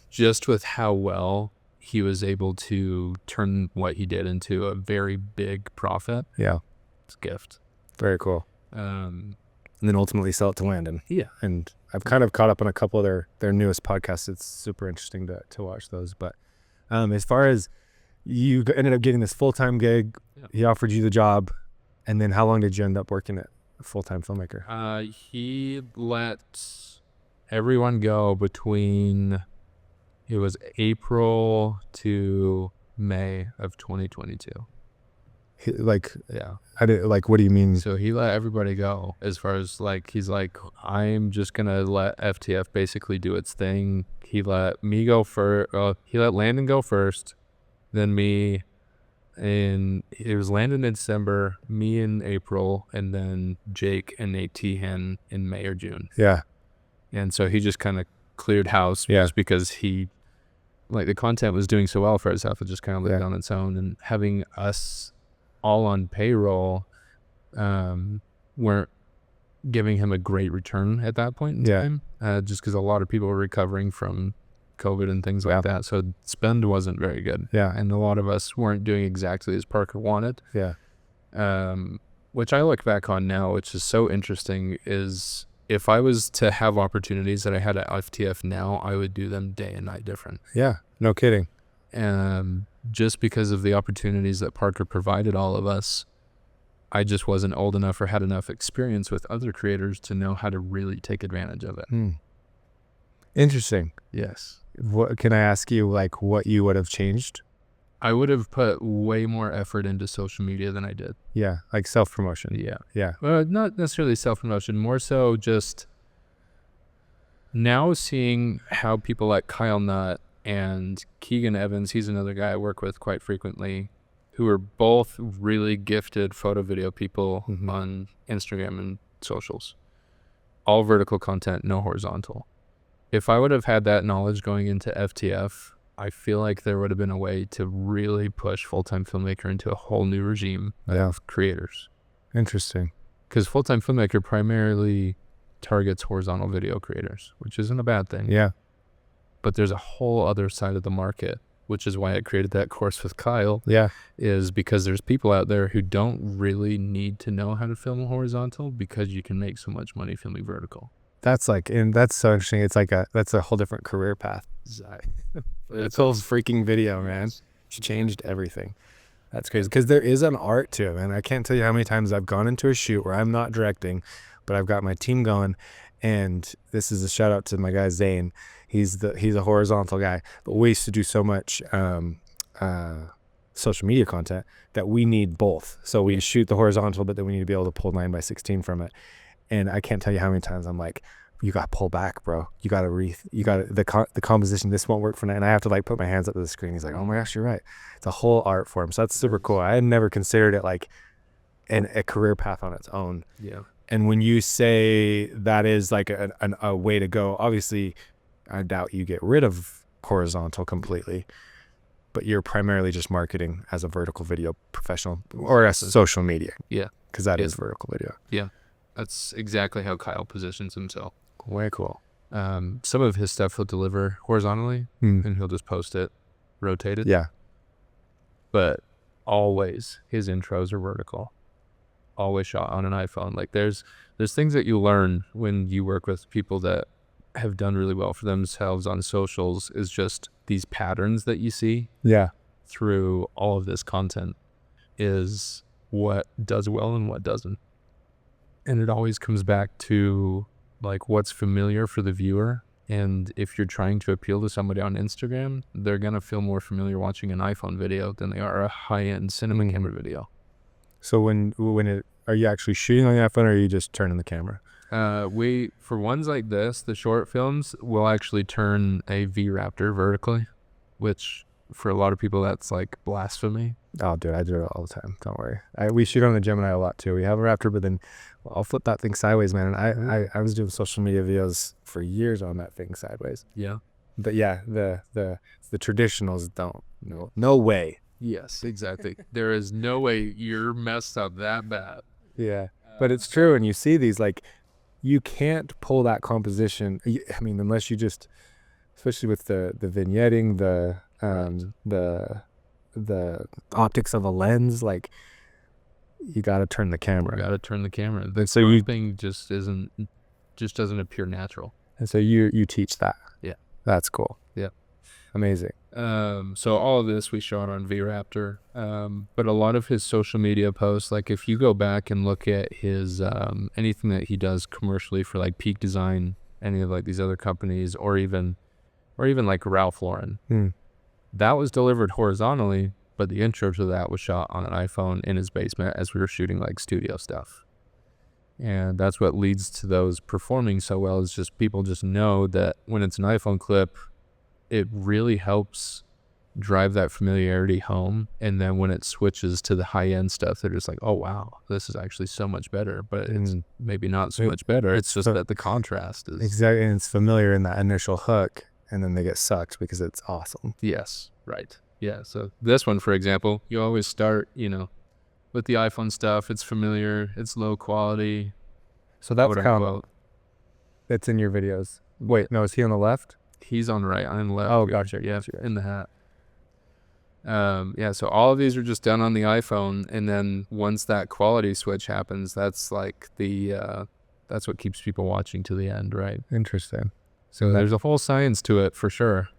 just with how well he was able to turn what he did into a very big profit. Yeah. It's a gift. Very cool. And then ultimately sell it to Landon. Yeah. And I've kind of caught up on a couple of their newest podcasts. It's super interesting to watch those. But as far as you ended up getting this full-time gig, he offered you the job. And then how long did you end up working at full-time filmmaker? He let everyone go between, it was April to May of 2022. What do you mean? So he let everybody go as far as like, he's like, I'm just going to let FTF basically do its thing. He let me go first. He let Landon go first, then me. And it was Landon in December, me in April, and then Jake and Nate Tehan in May or June. Yeah. And so he just kind of cleared house just because the content was doing so well for itself. It just kind of lived on its own. And having us all on payroll weren't giving him a great return at that point in time, just because a lot of people were recovering from COVID and things like that. So spend wasn't very good. Yeah. And a lot of us weren't doing exactly as Parker wanted. Yeah. Which I look back on now, which is so interesting, is if I was to have opportunities that I had at FTF now, I would do them day and night different. Yeah. No kidding. Just because of the opportunities that Parker provided all of us, I just wasn't old enough or had enough experience with other creators to know how to really take advantage of it. Interesting. Yes. What can I ask you, like, what you would have changed? I would have put way more effort into social media than I did. Yeah, like self-promotion. Yeah. Yeah. Not necessarily self-promotion, more so just now seeing how people like Kyle Nutt and Keegan Evans, he's another guy I work with quite frequently, who are both really gifted photo video people on Instagram and socials. All vertical content, no horizontal. If I would have had that knowledge going into FTF, I feel like there would have been a way to really push Full-Time Filmmaker into a whole new regime of creators. Interesting. Because Full-Time Filmmaker primarily targets horizontal video creators, which isn't a bad thing. Yeah. But there's a whole other side of the market, which is why I created that course with Kyle. Yeah. Is because there's people out there who don't really need to know how to film horizontal because you can make so much money filming vertical. That's and that's so interesting. It's like that's a whole different career path. It's whole freaking video, man. It's changed everything. That's crazy. Because there is an art to it, man. I can't tell you how many times I've gone into a shoot where I'm not directing, but I've got my team going. And this is a shout out to my guy Zane. He's a horizontal guy, but we used to do so much social media content that we need both. So we shoot the horizontal, but then we need to be able to pull 9:16 from it. And I can't tell you how many times I'm like, you got to pull back, bro. You got to the composition. This won't work for now. And I have to like put my hands up to the screen. He's like, oh my gosh, you're right. It's a whole art form. So that's super cool. I had never considered it like a career path on its own. Yeah. And when you say that is like a way to go, obviously, I doubt you get rid of horizontal completely, but you're primarily just marketing as a vertical video professional or as social media. Yeah. Because that is vertical video. Yeah. That's exactly how Kyle positions himself. Way cool. Some of his stuff he'll deliver horizontally and he'll just post it rotated. Yeah. But always his intros are vertical. Always shot on an iPhone. Like there's things that you learn when you work with people that have done really well for themselves on socials, is just these patterns that you see through all of this content is what does well and what doesn't. And it always comes back to like what's familiar for the viewer. And if you're trying to appeal to somebody on Instagram, they're going to feel more familiar watching an iPhone video than they are a high-end cinema camera video. So are you actually shooting on the iPhone, or are you just turning the camera? For ones like this, the short films, we'll actually turn a V-Raptor vertically, which for a lot of people, that's like blasphemy. Oh, dude, I do it all the time. Don't worry. We shoot on the Gemini a lot too. We have a Raptor, but then I'll flip that thing sideways, man. And I was doing social media videos for years on that thing sideways. Yeah. But yeah, the traditionals don't. No way. Yes, exactly. There is no way you're messed up that bad. Yeah, but it's true. And you see these, like, you can't pull that composition. I mean, unless you just, especially with the vignetting, the optics of a lens, like, you got to turn the camera. You got to turn the camera. The thing just doesn't appear natural. And so you teach that. Yeah. That's cool. Yeah. Amazing. So all of this we shot on V-Raptor, but a lot of his social media posts, like if you go back and look at his anything that he does commercially for like Peak Design, any of like these other companies, or even like Ralph Lauren, that was delivered horizontally, but the intro to that was shot on an iPhone in his basement as we were shooting like studio stuff. And that's what leads to those performing so well, is just people just know that when it's an iPhone clip, it really helps drive that familiarity home. And then when it switches to the high-end stuff, they're just like, oh, wow, this is actually so much better. But it's maybe not so much better. It's just that the contrast is... Exactly, and it's familiar in that initial hook, and then they get sucked because it's awesome. Yes, right. Yeah, so this one, for example, you always start, with the iPhone stuff. It's familiar. It's low quality. So that's how that's in your videos. Wait, no, is he on the left? He's on the right. I'm on the left. Oh, gotcha. Yeah, in the hat. So all of these are just done on the iPhone, and then once that quality switch happens, that's like that's what keeps people watching to the end, right? Interesting. So there's a whole science to it for sure.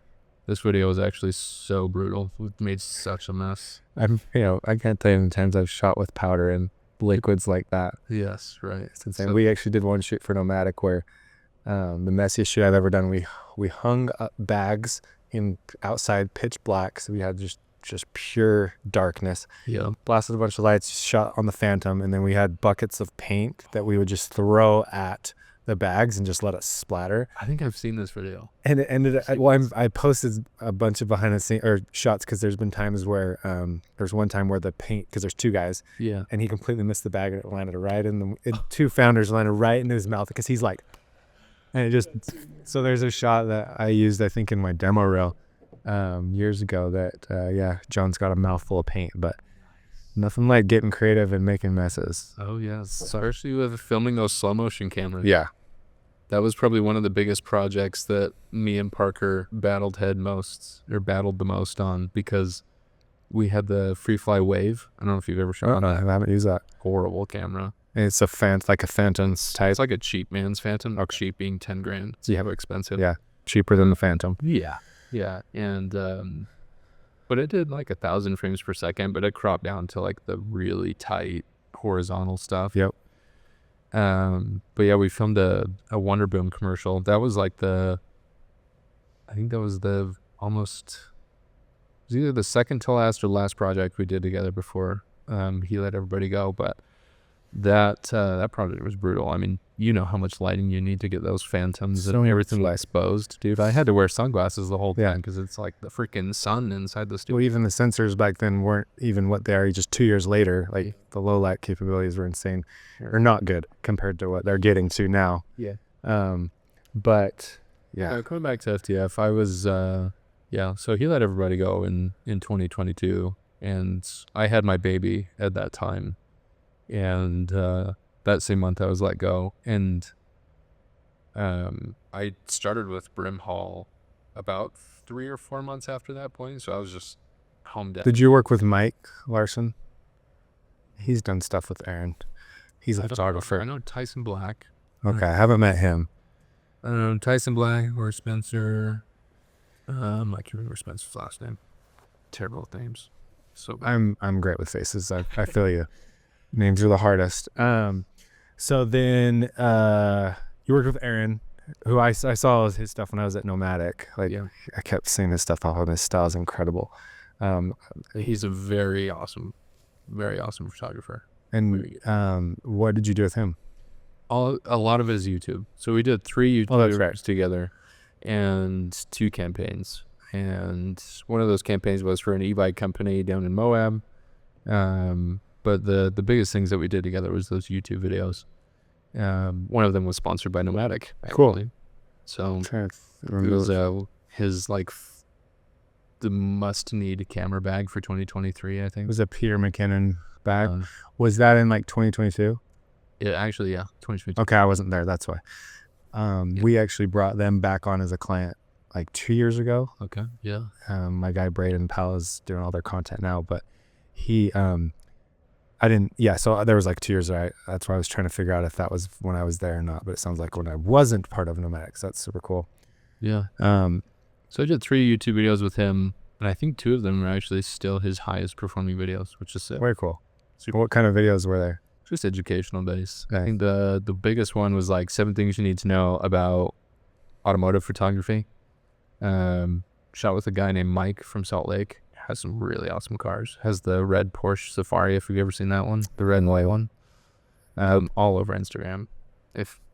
This video was actually so brutal. We made such a mess. I can't tell you how many times I've shot with powder and liquids like that. Yes, right. It's insane. So, we actually did one shoot for Nomadic where the messiest shoot I've ever done. We hung up bags in outside pitch black, so we had just pure darkness. Yeah. Blasted a bunch of lights, shot on the Phantom, and then we had buckets of paint that we would just throw at the bags and just let it splatter. I think I've seen this video. And it ended I posted a bunch of behind the scenes or shots, because there's been times where there's one time where the paint, because there's two guys, and he completely missed the bag and it landed right in two founders landed right into his mouth, because he's like, and it just, so there's a shot that I used, I think, in my demo reel years ago that John's got a mouthful of paint, but nothing like getting creative and making messes. Oh yeah, especially with filming those slow motion cameras. Yeah. That was probably one of the biggest projects that me and Parker battled the most on, because we had the Freefly Wave. I don't know if you've ever shot on that. I haven't used that. Horrible camera. And it's like a Phantom's type. It's like a cheap man's Phantom. Okay. Cheap being 10 grand. So you have expensive. Yeah. Cheaper than the Phantom. Yeah. Yeah. And, but it did like 1,000 frames per second, but it cropped down to like the really tight horizontal stuff. Yep. But yeah, we filmed a Wonder Boom commercial. That was like I think that was the almost was either the second to last or last project we did together before he let everybody go. But that project was brutal. I mean, you know how much lighting you need to get those phantoms So and everything much light. exposed, dude. I had to wear sunglasses the whole Yeah. time because it's like the freaking sun inside the studio. Well, even the sensors back then weren't even what they are just 2 years later. Like the low light capabilities were insane, or not good compared to what they're getting to now. Yeah. But yeah, Coming back to FTF, I was so he let everybody go in 2022, and I had my baby at that time, and that same month I was let go, and I started with Brim Hall about 3 or 4 months after that point, so I was just home dead. did you work with Mike Larson? He's done stuff with Aaron. He's a photographer. I know Tyson Black. Okay, I haven't met him. I don't know Tyson Black or Spencer. I can't remember Spencer's last name. Terrible with names. So I'm great with faces. I feel you. Names are the hardest. So then you worked with Aaron, who I saw his stuff when I was at Nomadic. Like I kept seeing his stuff off, and his style is incredible. He's a very awesome photographer. And what did you do with him? A lot of it is YouTube. So we did 3 YouTube together and 2 campaigns. And one of those campaigns was for an e-bike company down in Moab. But the biggest things that we did together was those YouTube videos. One of them was sponsored by Nomadic. Cool. Actually. So it was his the must-need camera bag for 2023, I think. It was a Peter McKinnon bag. Was that in like 2022? Yeah, actually, 2022. Okay, I wasn't there. That's why. We actually brought them back on as a client like 2 years ago. Okay, yeah. My guy Braden Powell is doing all their content now, but he, I didn't. Yeah, so there was like 2 years. Right. That's why I was trying to figure out if that was when I was there or not. But it sounds like when I wasn't part of Nomadic. So that's super cool. Yeah. So I did 3 YouTube videos with him, and I think 2 of them are actually still his highest performing videos, which is sick. Very cool. What kind of videos were there? Just educational based. I think the biggest one was like 7 things you need to know about automotive photography. Shot with a guy named Mike from Salt Lake. Has some really awesome cars. Has the red Porsche Safari, if you've ever seen that one. The red and white one. All over Instagram.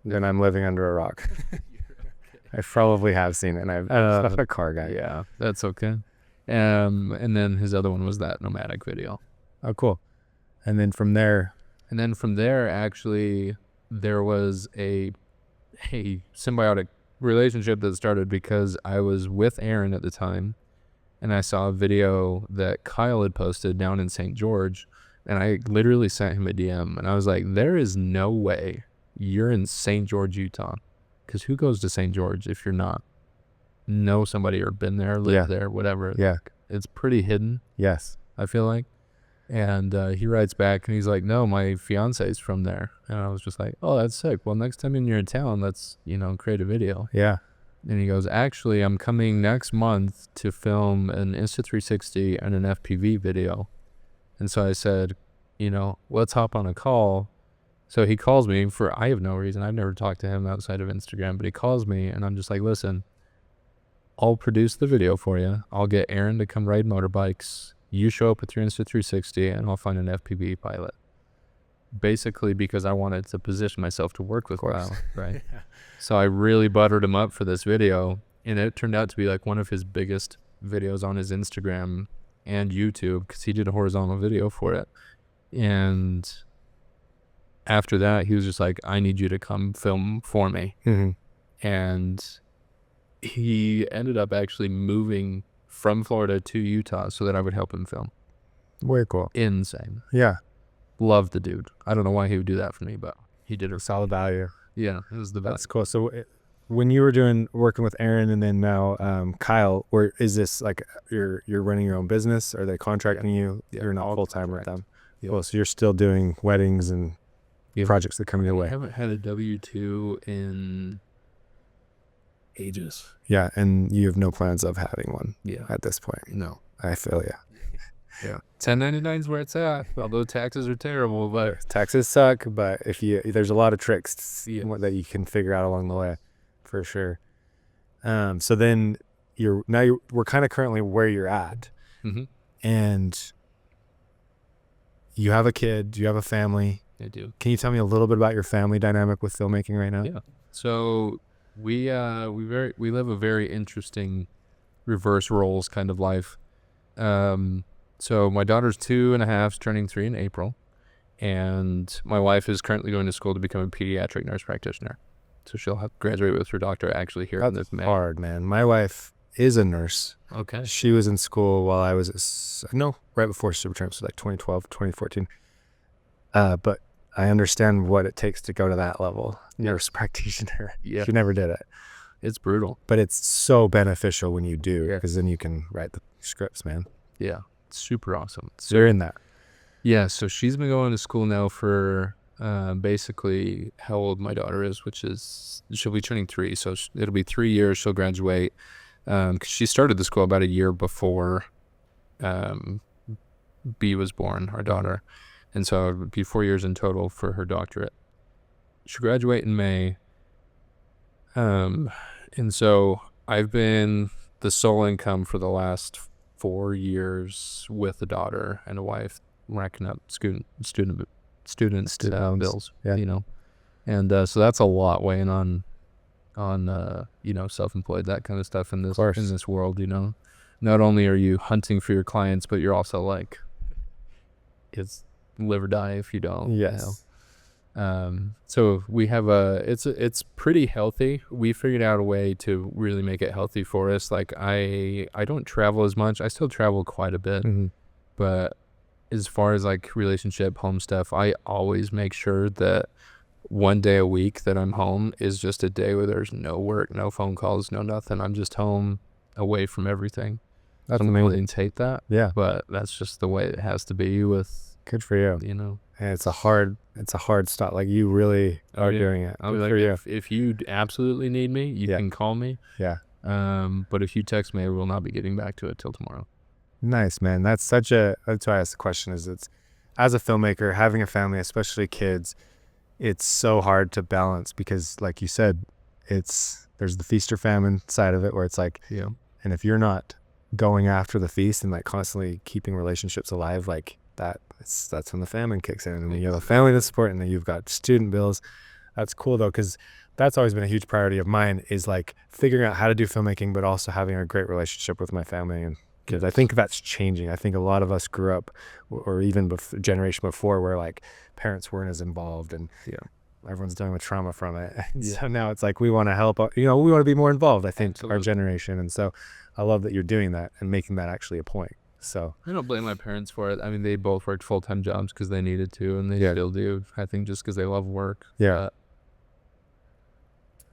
Then I'm living under a rock. I probably have seen it, and I'm not a car guy. Yeah, that's okay. And then his other one was that Nomadic video. Oh, cool. And then from there, actually, there was a symbiotic relationship that started because I was with Aaron at the time, and I saw a video that Kyle had posted down in St. George, and I literally sent him a DM, and I was like, there is no way you're in St. George, Utah, because who goes to St. George if you're not know somebody or been there, lived there, whatever. Yeah. It's pretty hidden. Yes. I feel like. And he writes back and he's like, no, my fiance's from there. And I was just like, oh, that's sick. Well, next time you're in town, let's, create a video. Yeah. And he goes, actually, I'm coming next month to film an Insta360 and an FPV video. And so I said, let's hop on a call. So he calls me I have no reason. I've never talked to him outside of Instagram, but he calls me and I'm just like, listen, I'll produce the video for you. I'll get Aaron to come ride motorbikes. You show up with your Insta360 and I'll find an FPV pilot. Basically because I wanted to position myself to work with Kyle, right? Yeah. So I really buttered him up for this video, and it turned out to be like one of his biggest videos on his Instagram and YouTube because he did a horizontal video for it. And after that, he was just like, I need you to come film for me. Mm-hmm. And he ended up actually moving from Florida to Utah so that I would help him film. Way cool. Insane. Yeah. Love the dude. I don't know why he would do that for me, but he did a solid value. Yeah, it was the best. That's cool. So when you were working with Aaron and then now Kyle, is this like you're running your own business? Are they contracting you? You're not full time with them. Yeah. Cool. So you're still doing weddings and projects that come your way. I haven't had a W-2 in ages. Yeah, and you have no plans of having one. Yeah. At this point. No. I feel you. Yeah. 1099 is where it's at. Although taxes are terrible, but taxes suck. But there's a lot of tricks that you can figure out along the way, for sure. So then we're kind of currently where you're at. Mm-hmm. and you have a kid, you have a family. I do. Can you tell me a little bit about your family dynamic with filmmaking right now? Yeah. So we live a very interesting reverse roles kind of life. So my daughter's 2.5, turning 3 in April, and my wife is currently going to school to become a pediatric nurse practitioner. So she'll have graduate with her doctorate actually here in That's this May. hard, man. My wife is a nurse. Okay. She was in school while I was, right before super term, so like 2012, 2014. But I understand what it takes to go to that level. Nurse practitioner. Yeah. She never did it. It's brutal. But it's so beneficial when you do, Yeah. because then you can write the scripts, man. Yeah. It's super awesome. So you're in that. Yeah. So she's been going to school now for basically how old my daughter is, which is she'll be turning 3. So it'll be 3 years. She'll graduate. 'Cause she started the school about a year before B was born, our daughter. And so it would be 4 years in total for her doctorate. She'll graduate in May. And so I've been the sole income for the last 4 years with a daughter and a wife, racking up student bills, Yeah. And so that's a lot weighing on self-employed, that kind of stuff in this world. Not only are you hunting for your clients, but you're also like, it's live or die if you don't. Yes. So we have it's pretty healthy. We figured out a way to really make it healthy for us. Like I don't travel as much. I still travel quite a bit, Mm-hmm. but as far as like relationship, home stuff, I always make sure that one day a week that I'm home is just a day where there's no work, no phone calls, no nothing. I'm just home, away from everything. That's Some amazing. Millions hate that, Yeah. but that's just the way it has to be with, Good for you. And it's a hard stop. Like you really are doing it. I'll be Good like, for you. if you absolutely need me, you can call me. Yeah. But if you text me, I will not be getting back to it till tomorrow. Nice, man. That's why I asked the question, is it's, as a filmmaker, having a family, especially kids, it's so hard to balance because like you said, there's the feast or famine side of it where it's like, Yeah. and if you're not going after the feast and like constantly keeping relationships alive, like that's when the famine kicks in, and then you have a family to support, and then you've got student bills. That's cool though, because that's always been a huge priority of mine, is like figuring out how to do filmmaking, but also having a great relationship with my family and kids. I think that's changing. I think a lot of us grew up, or even generation before, where like parents weren't as involved, and everyone's dealing with trauma from it. So now it's like we want to help. We want to be more involved. I think our generation, and so I love that you're doing that and making that actually a point. So I don't blame my parents for it. I mean, they both worked full-time jobs because they needed to, and they still do. I think just because they love work. Yeah.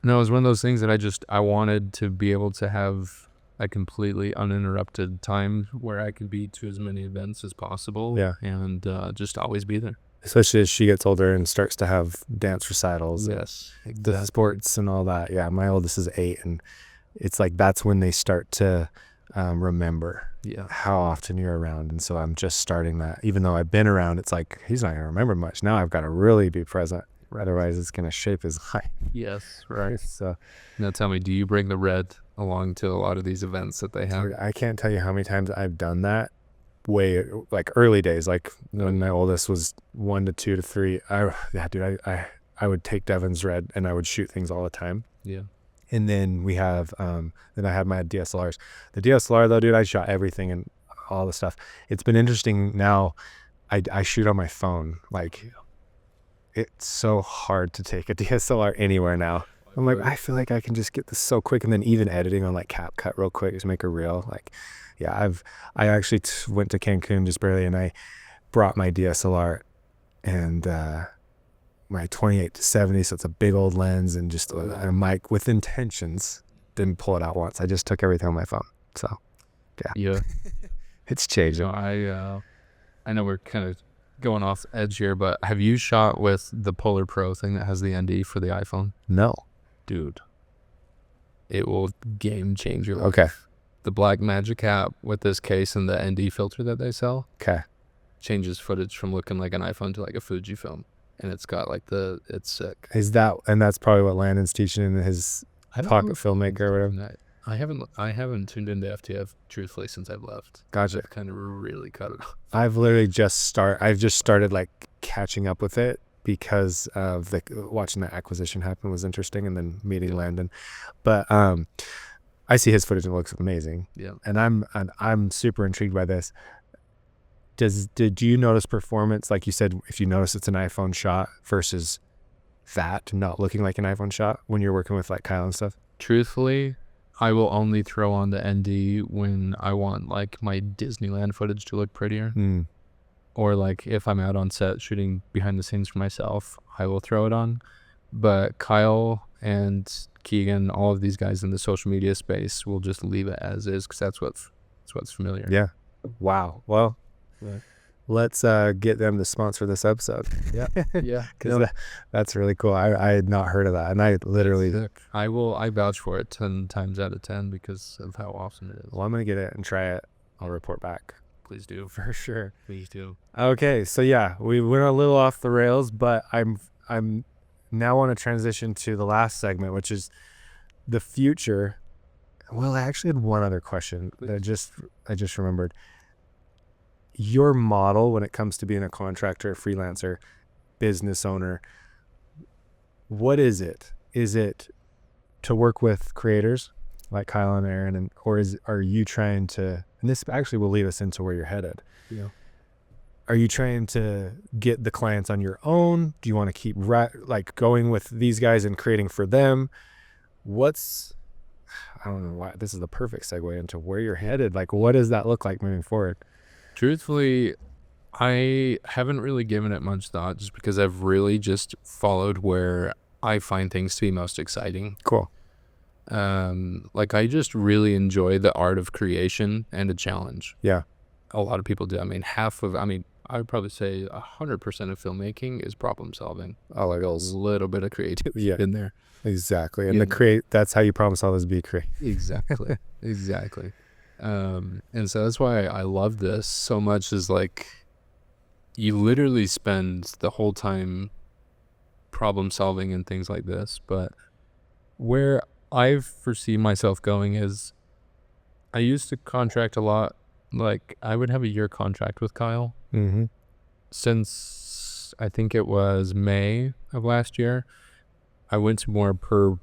No, it was one of those things that I wanted to be able to have a completely uninterrupted time where I could be to as many events as possible. Yeah. And just always be there. Especially as she gets older and starts to have dance recitals. Yes. The sports and all that. Yeah. My oldest is 8, and it's like that's when they start to remember how often you're around. And so I'm just starting that. Even though I've been around, it's like he's not going to remember much. Now I've got to really be present. Otherwise, it's going to shape his life. Yes, right. So now tell me, do you bring the red along to a lot of these events that they have? Dude, I can't tell you how many times I've done that. Way like early days, like when my oldest was 1 to 2 to 3. I would take Devin's red and I would shoot things all the time. Yeah. And then we have then I had my DSLRs. The DSLR though, dude, I shot everything and all the stuff. It's been interesting now. I shoot on my phone. Like it's so hard to take a DSLR anywhere now. I'm like, I feel like I can just get this so quick, and then even editing on like CapCut real quick, just make a reel. Like, yeah, I actually went to Cancun just barely, and I brought my DSLR and my 28-70, so it's a big old lens and just a mic with intentions. Didn't pull it out once. I just took everything on my phone. So, yeah, it's changing. I know we're kind of going off edge here, but have you shot with the Polar Pro thing that has the ND for the iPhone? No. Dude, it will game change your life. Okay. The Blackmagic app with this case and the ND filter that they sell changes footage from looking like an iPhone to like a Fujifilm, and it's got like it's sick. And that's probably what Landon's teaching in his Pocket Filmmaker or whatever. I haven't tuned into FTF truthfully since I've left. Gotcha. I've kind of really cut it off. I've just started like catching up with it because of watching the acquisition happen was interesting, and then meeting Landon. But I see his footage and it looks amazing. Yeah. And I'm super intrigued by this. Did you notice performance, like you said, if you notice it's an iPhone shot versus that not looking like an iPhone shot when you're working with like Kyle and stuff? Truthfully, I will only throw on the ND when I want like my Disneyland footage to look prettier. Or like if I'm out on set shooting behind the scenes for myself, I will throw it on. But Kyle and Keegan, all of these guys in the social media space will just leave it as is because that's what's familiar. Yeah. Wow. Well, Right. let's get them to sponsor this episode. Yeah. Yeah. Because that's really cool. I had not heard of that, and I literally I vouch for it 10 times out of 10 because of how awesome it is. Well, I'm gonna get it and try it. I'll report back. Please do. For sure. Please do. Okay, so yeah, we went a little off the rails, but I'm now want to transition to the last segment, which is the future. Well, I actually had one other question that I just remembered. Your model when it comes to being a contractor, freelancer, business owner, what is it? Is it to work with creators like Kyle and Aaron, or are you trying to, and this actually will lead us into where you're headed. Yeah. Are you trying to get the clients on your own? Do you want to keep going with these guys and creating for them? I don't know why this is the perfect segue into where you're headed. Like, what does that look like moving forward? Truthfully, I haven't really given it much thought just because I've really just followed where I find things to be most exciting. Cool. Like I just really enjoy the art of creation and a challenge. Yeah. A lot of people do. I would probably say 100% of filmmaking is problem solving. Oh, like A little bit of creativity in there. Exactly. And that's how you problem solve is be creative. Exactly. Exactly. And so that's why I love this so much is like you literally spend the whole time problem solving and things like this. But where I foresee myself going is I used to contract a lot. Like I would have a year contract with Kyle. Mm-hmm. Since I think it was May of last year, I went to more per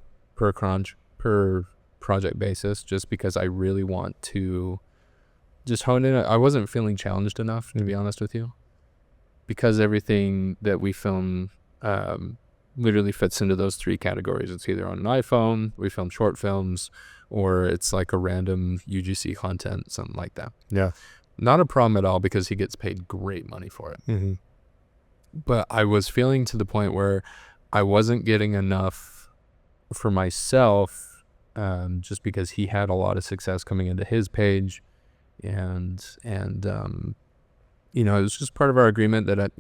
project basis just because I really want to just hone in. I wasn't feeling challenged enough, to be honest with you, because everything that we film literally fits into those three categories. It's either on an iPhone, we film short films, or it's like a random UGC content, something like that. Yeah. Not a problem at all because he gets paid great money for it. Mm-hmm. But I was feeling to the point where I wasn't getting enough for myself just because he had a lot of success coming into his page. And you know, it was just part of our agreement that,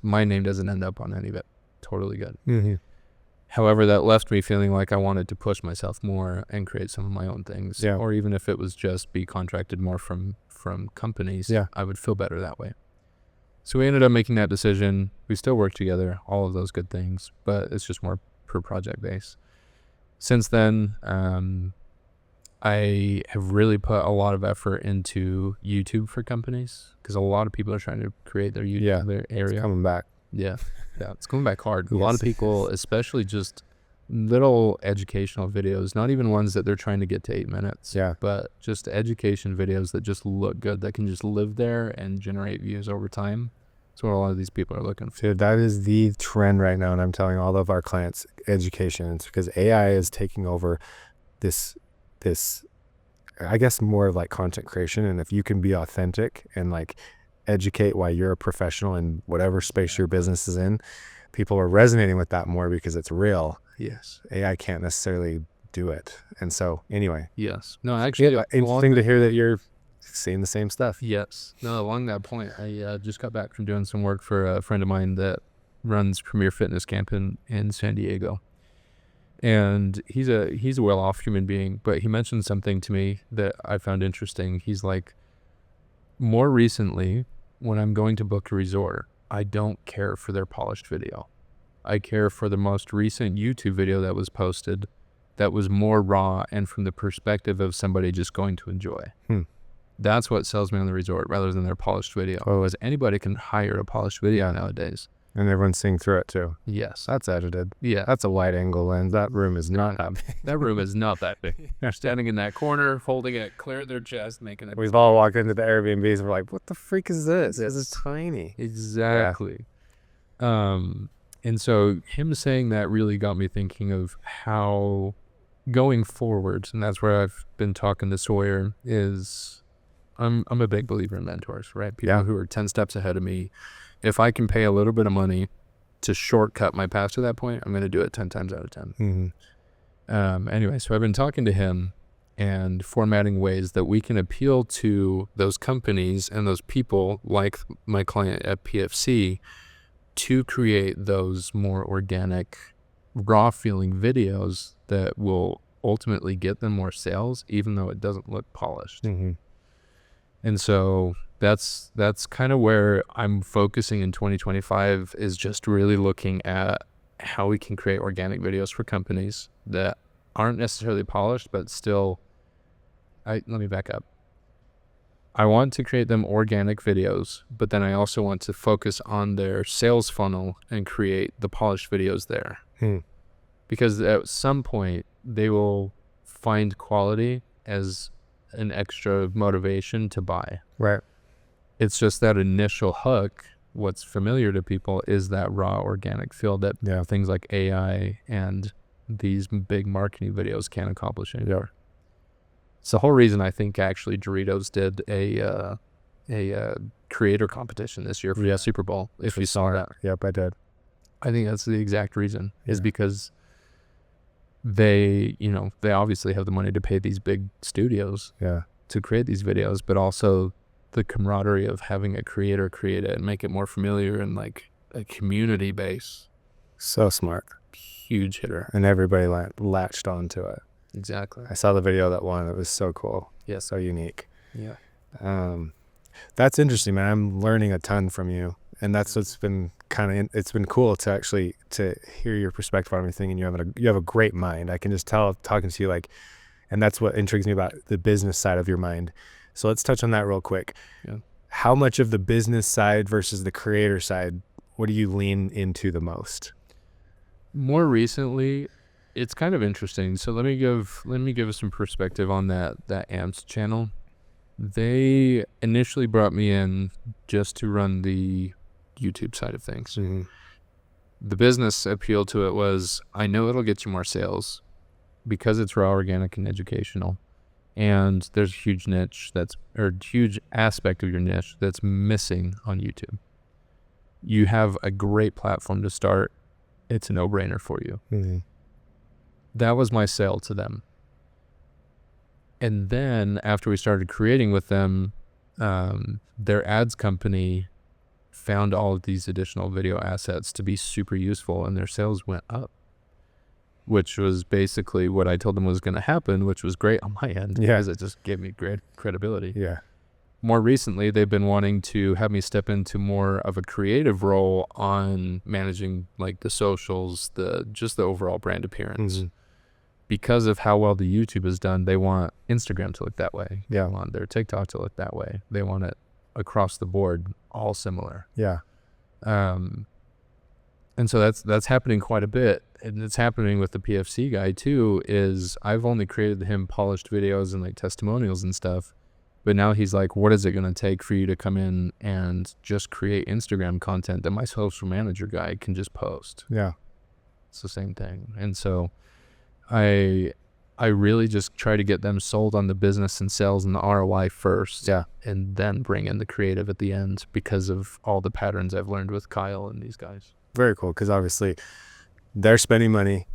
my name doesn't end up on any of it. Totally good. Mm-hmm. However, that left me feeling like I wanted to push myself more and create some of my own things. Yeah. Or even if it was just be contracted more from companies, I would feel better that way. So we ended up making that decision. We still work together, all of those good things, but it's just more per project base. Since then, I have really put a lot of effort into YouTube for companies because a lot of people are trying to create their YouTube their area. It's coming back. Yeah, it's coming back hard. A lot of people, especially just little educational videos, not even ones that they're trying to get to 8 minutes. Yeah. But just education videos that just look good, that can just live there and generate views over time. That's what a lot of these people are looking for. Dude, that is the trend right now. And I'm telling all of our clients, education. It's because AI is taking over this, I guess, more of like content creation. And if you can be authentic and like educate why you're a professional in whatever space your business is in, people are resonating with that more because it's real. Yes. AI can't necessarily do it. And so anyway. Yes. No, actually, interesting to hear that you're seeing the same stuff. Yes. No, along that point, I just got back from doing some work for a friend of mine that runs Premier Fitness Camp in San Diego. And he's a well-off human being, but he mentioned something to me that I found interesting. He's like, more recently, when I'm going to book a resort, I don't care for their polished video. I care for the most recent YouTube video that was posted that was more raw and from the perspective of somebody just going to enjoy. That's what sells me on the resort rather than their polished video. Otherwise, anybody can hire a polished video nowadays. And everyone's seeing through it too. Yes. That's edited. Yeah. That's a wide angle lens. That room is not that big. That room is not that big. They're standing in that corner, holding it, clearing their chest, making it. We've all walked into the Airbnbs and we're like, what the freak is this? This is tiny. Exactly. And so him saying that really got me thinking of how going forward, and that's where I've been talking to Sawyer, is I'm a big believer in mentors, right? People who are 10 steps ahead of me. If I can pay a little bit of money to shortcut my path to that point, I'm going to do it 10 times out of 10. Anyway, so I've been talking to him and formatting ways that we can appeal to those companies and those people like my client at PFC to create those more organic, raw feeling videos that will ultimately get them more sales, even though it doesn't look polished. And so that's kind of where I'm focusing in 2025, is just really looking at how we can create organic videos for companies that aren't necessarily polished, but still, let me back up. I want to create them organic videos, but then I also want to focus on their sales funnel and create the polished videos there. Because at some point they will find quality as an extra motivation to buy. Right. It's just that initial hook, what's familiar to people is that raw organic feel that things like AI and these big marketing videos can't accomplish anymore. It's the whole reason I think actually Doritos did a creator competition this year for the Super Bowl, if you saw that. Yep, I did. I think that's the exact reason, is because they obviously have the money to pay these big studios to create these videos, but also the camaraderie of having a creator create it and make it more familiar and like a community base. So smart. Huge hitter. And everybody latched onto it. Exactly. I saw the video that won. It was so cool. Yeah. So unique. Yeah. That's interesting, man. I'm learning a ton from you. And that's what's been it's been cool to actually to hear your perspective on everything. And you have a great mind. I can just tell talking to you, like, and that's what intrigues me about the business side of your mind. So let's touch on that real quick. Yeah. How much of the business side versus the creator side, what do you lean into the most? More recently, it's kind of interesting. So let me give some perspective on that AMPS channel. They initially brought me in just to run the YouTube side of things. The business appeal to it was, I know it'll get you more sales because it's raw, organic, and educational. And there's a huge huge aspect of your niche that's missing on YouTube. You have a great platform to start. It's a no-brainer for you. That was my sale to them. And then after we started creating with them, their ads company found all of these additional video assets to be super useful, and their sales went up, which was basically what I told them was going to happen, which was great on my end because it just gave me great credibility. More recently, they've been wanting to have me step into more of a creative role on managing like the socials, just the overall brand appearance. Because of how well the YouTube is done, they want Instagram to look that way. They want their TikTok to look that way. They want it across the board, all similar. And so that's happening quite a bit. And it's happening with the PFC guy too, is I've only created him polished videos and like testimonials and stuff. But now he's like, what is it going to take for you to come in and just create Instagram content that my social manager guy can just post? It's the same thing. And so I really just try to get them sold on the business and sales and the ROI first, and then bring in the creative at the end because of all the patterns I've learned with Kyle and these guys. Very cool, because obviously they're spending money,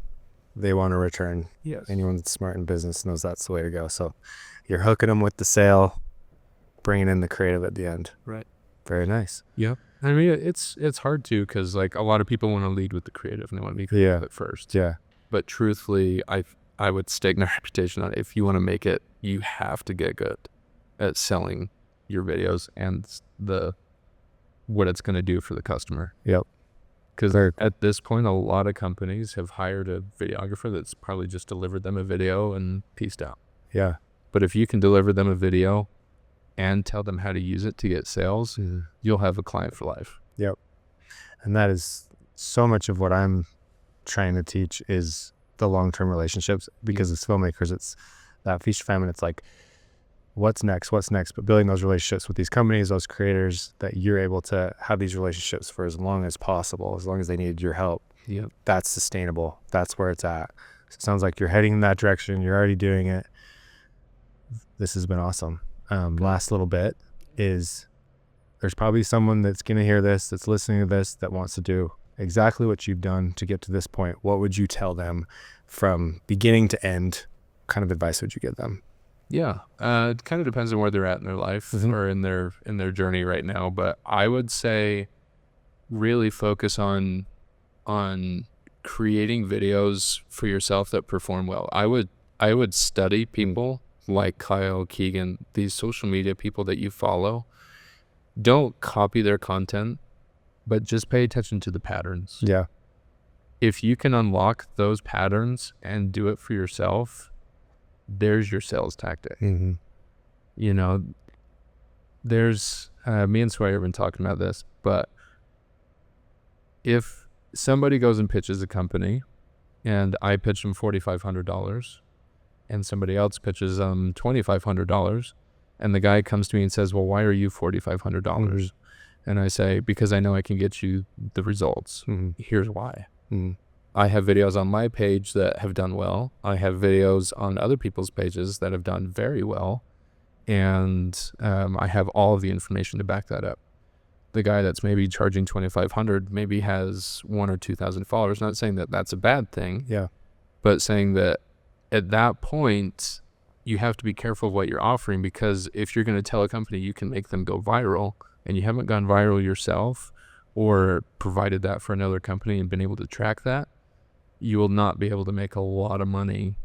they want a return. Anyone that's smart in business knows that's the way to go. So you're hooking them with the sale, bringing in the creative at the end. Right. Very nice. Yeah. I mean, it's hard too, because like a lot of people want to lead with the creative and they want to be creative at first. But truthfully, I would stake my reputation on it. If you want to make it, you have to get good at selling your videos and what it's going to do for the customer. Because Very cool. at this point, a lot of companies have hired a videographer that's probably just delivered them a video and peaced out. Yeah. But if you can deliver them a video and tell them how to use it to get sales, you'll have a client for life. Yep. And that is so much of what I'm trying to teach is the long-term relationships, because as filmmakers, it's that feast famine. It's like, what's next, but building those relationships with these companies, those creators, that you're able to have these relationships for as long as possible, as long as they needed your help. Yep. That's sustainable. That's where it's at. So it sounds like you're heading in that direction. You're already doing it. This has been awesome. Last little bit is, there's probably someone that's going to hear this, that's listening to this, that wants to do exactly what you've done to get to this point. What would you tell them from beginning to end? What kind of advice would you give them? Yeah, it kind of depends on where they're at in their life or in their journey right now. But I would say really focus on creating videos for yourself that perform well. I would study people like Kyle, Keegan, these social media people that you follow. Don't copy their content, but just pay attention to the patterns. Yeah. If you can unlock those patterns and do it for yourself, there's your sales tactic. Mm-hmm. You know, there's me and Sway have been talking about this, but if somebody goes and pitches a company and I pitch them $4,500 and somebody else pitches them $2,500, and the guy comes to me and says, well, why are you $4,500? Mm-hmm. And I say, because I know I can get you the results. Mm-hmm. Here's why. Mm-hmm. I have videos on my page that have done well. I have videos on other people's pages that have done very well. And I have all of the information to back that up. The guy that's maybe charging $2,500 maybe has 1,000 or 2,000 followers. Not saying that that's a bad thing. Yeah. But saying that at that point, you have to be careful of what you're offering, because if you're going to tell a company you can make them go viral and you haven't gone viral yourself or provided that for another company and been able to track that, you will not be able to make a lot of money.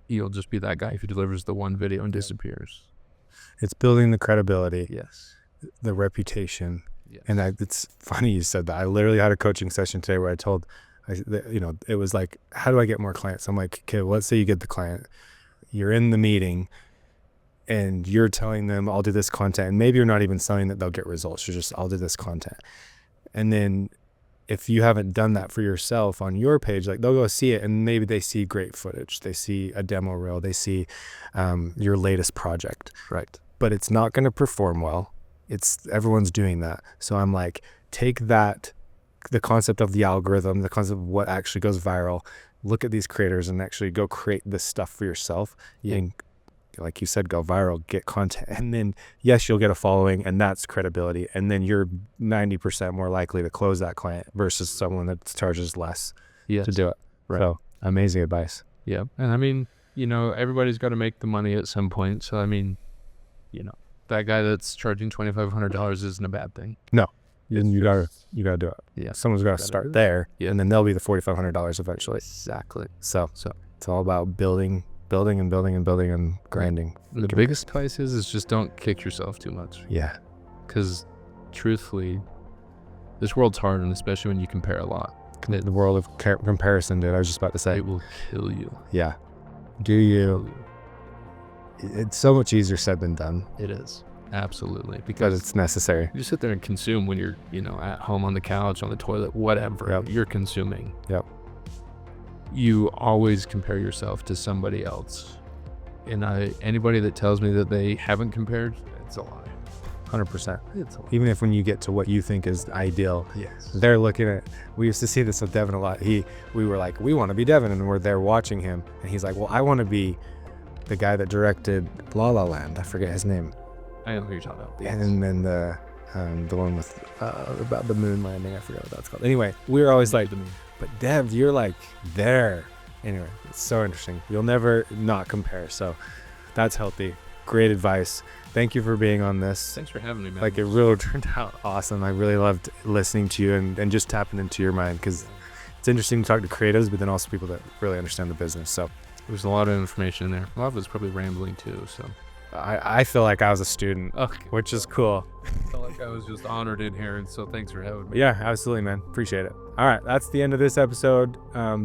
You'll just be that guy who delivers the one video and disappears. It's building the credibility. Yes. The reputation. Yes. And it's funny you said that. I literally had a coaching session today where it was like, how do I get more clients? I'm like, okay, well, let's say you get the client. You're in the meeting and you're telling them, I'll do this content. And maybe you're not even selling that they'll get results. You're just, I'll do this content. And then if you haven't done that for yourself on your page, like they'll go see it and maybe they see great footage. They see a demo reel. They see your latest project. Right. But it's not going to perform well. Everyone's doing that. So I'm like, take that, the concept of the algorithm, the concept of what actually goes viral, look at these creators and actually go create this stuff for yourself. Yeah. And like you said, go viral, get content. And then, yes, you'll get a following and that's credibility. And then you're 90% more likely to close that client versus someone that charges less to do it. Right. So amazing advice. Yeah. And I mean, everybody's got to make the money at some point. So, I mean, that guy that's charging $2,500 isn't a bad thing. No. And you gotta do it. Yeah. Someone's got to start there. Yeah. And then they'll be the $4,500 eventually. Exactly. So it's all about building and grinding. The biggest advice is just don't kick yourself too much. Yeah. Because truthfully, this world's hard, and especially when you compare a lot. The world of comparison, dude. I was just about to say. It will kill you. Yeah. Do you? It's so much easier said than done. It is. Absolutely. Because it's necessary. You sit there and consume when you're, at home on the couch, on the toilet, whatever. Yep. You're consuming. Yep. You always compare yourself to somebody else. And anybody that tells me that they haven't compared, it's a lie. 100%. It's a lie. Even if when you get to what you think is ideal, yes, they're looking at, we used to see this with Devin a lot. We were like, we want to be Devin, and we're there watching him. And he's like, well, I want to be the guy that directed La La Land. I forget his name. I know who you're talking about. And then the one with about the moon landing. I forgot what that's called. Anyway, we were always like, but Dev, you're like there. Anyway, it's so interesting. You'll never not compare. So that's healthy. Great advice. Thank you for being on this. Thanks for having me, man. Like, it really turned out awesome. I really loved listening to you and just tapping into your mind, because it's interesting to talk to creatives, but then also people that really understand the business. So there's a lot of information in there. A lot of it's probably rambling too. So I feel like I was a student, Okay. which is cool. I felt like I was just honored in here, and so thanks for having me. Yeah, absolutely, man. Appreciate it. All right, that's the end of this episode.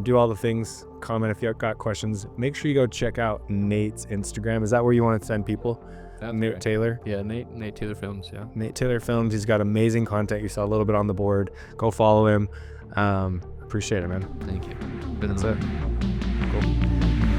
Do all the things. Comment if you've got questions. Make sure you go check out Nate's Instagram. Is that where you want to send people? That's Nate right. Taylor. Yeah, Nate Taylor Films. Yeah. Nate Taylor Films. He's got amazing content. You saw a little bit on the board. Go follow him. Appreciate it, man. Thank you. Been That's an it. honor. Cool.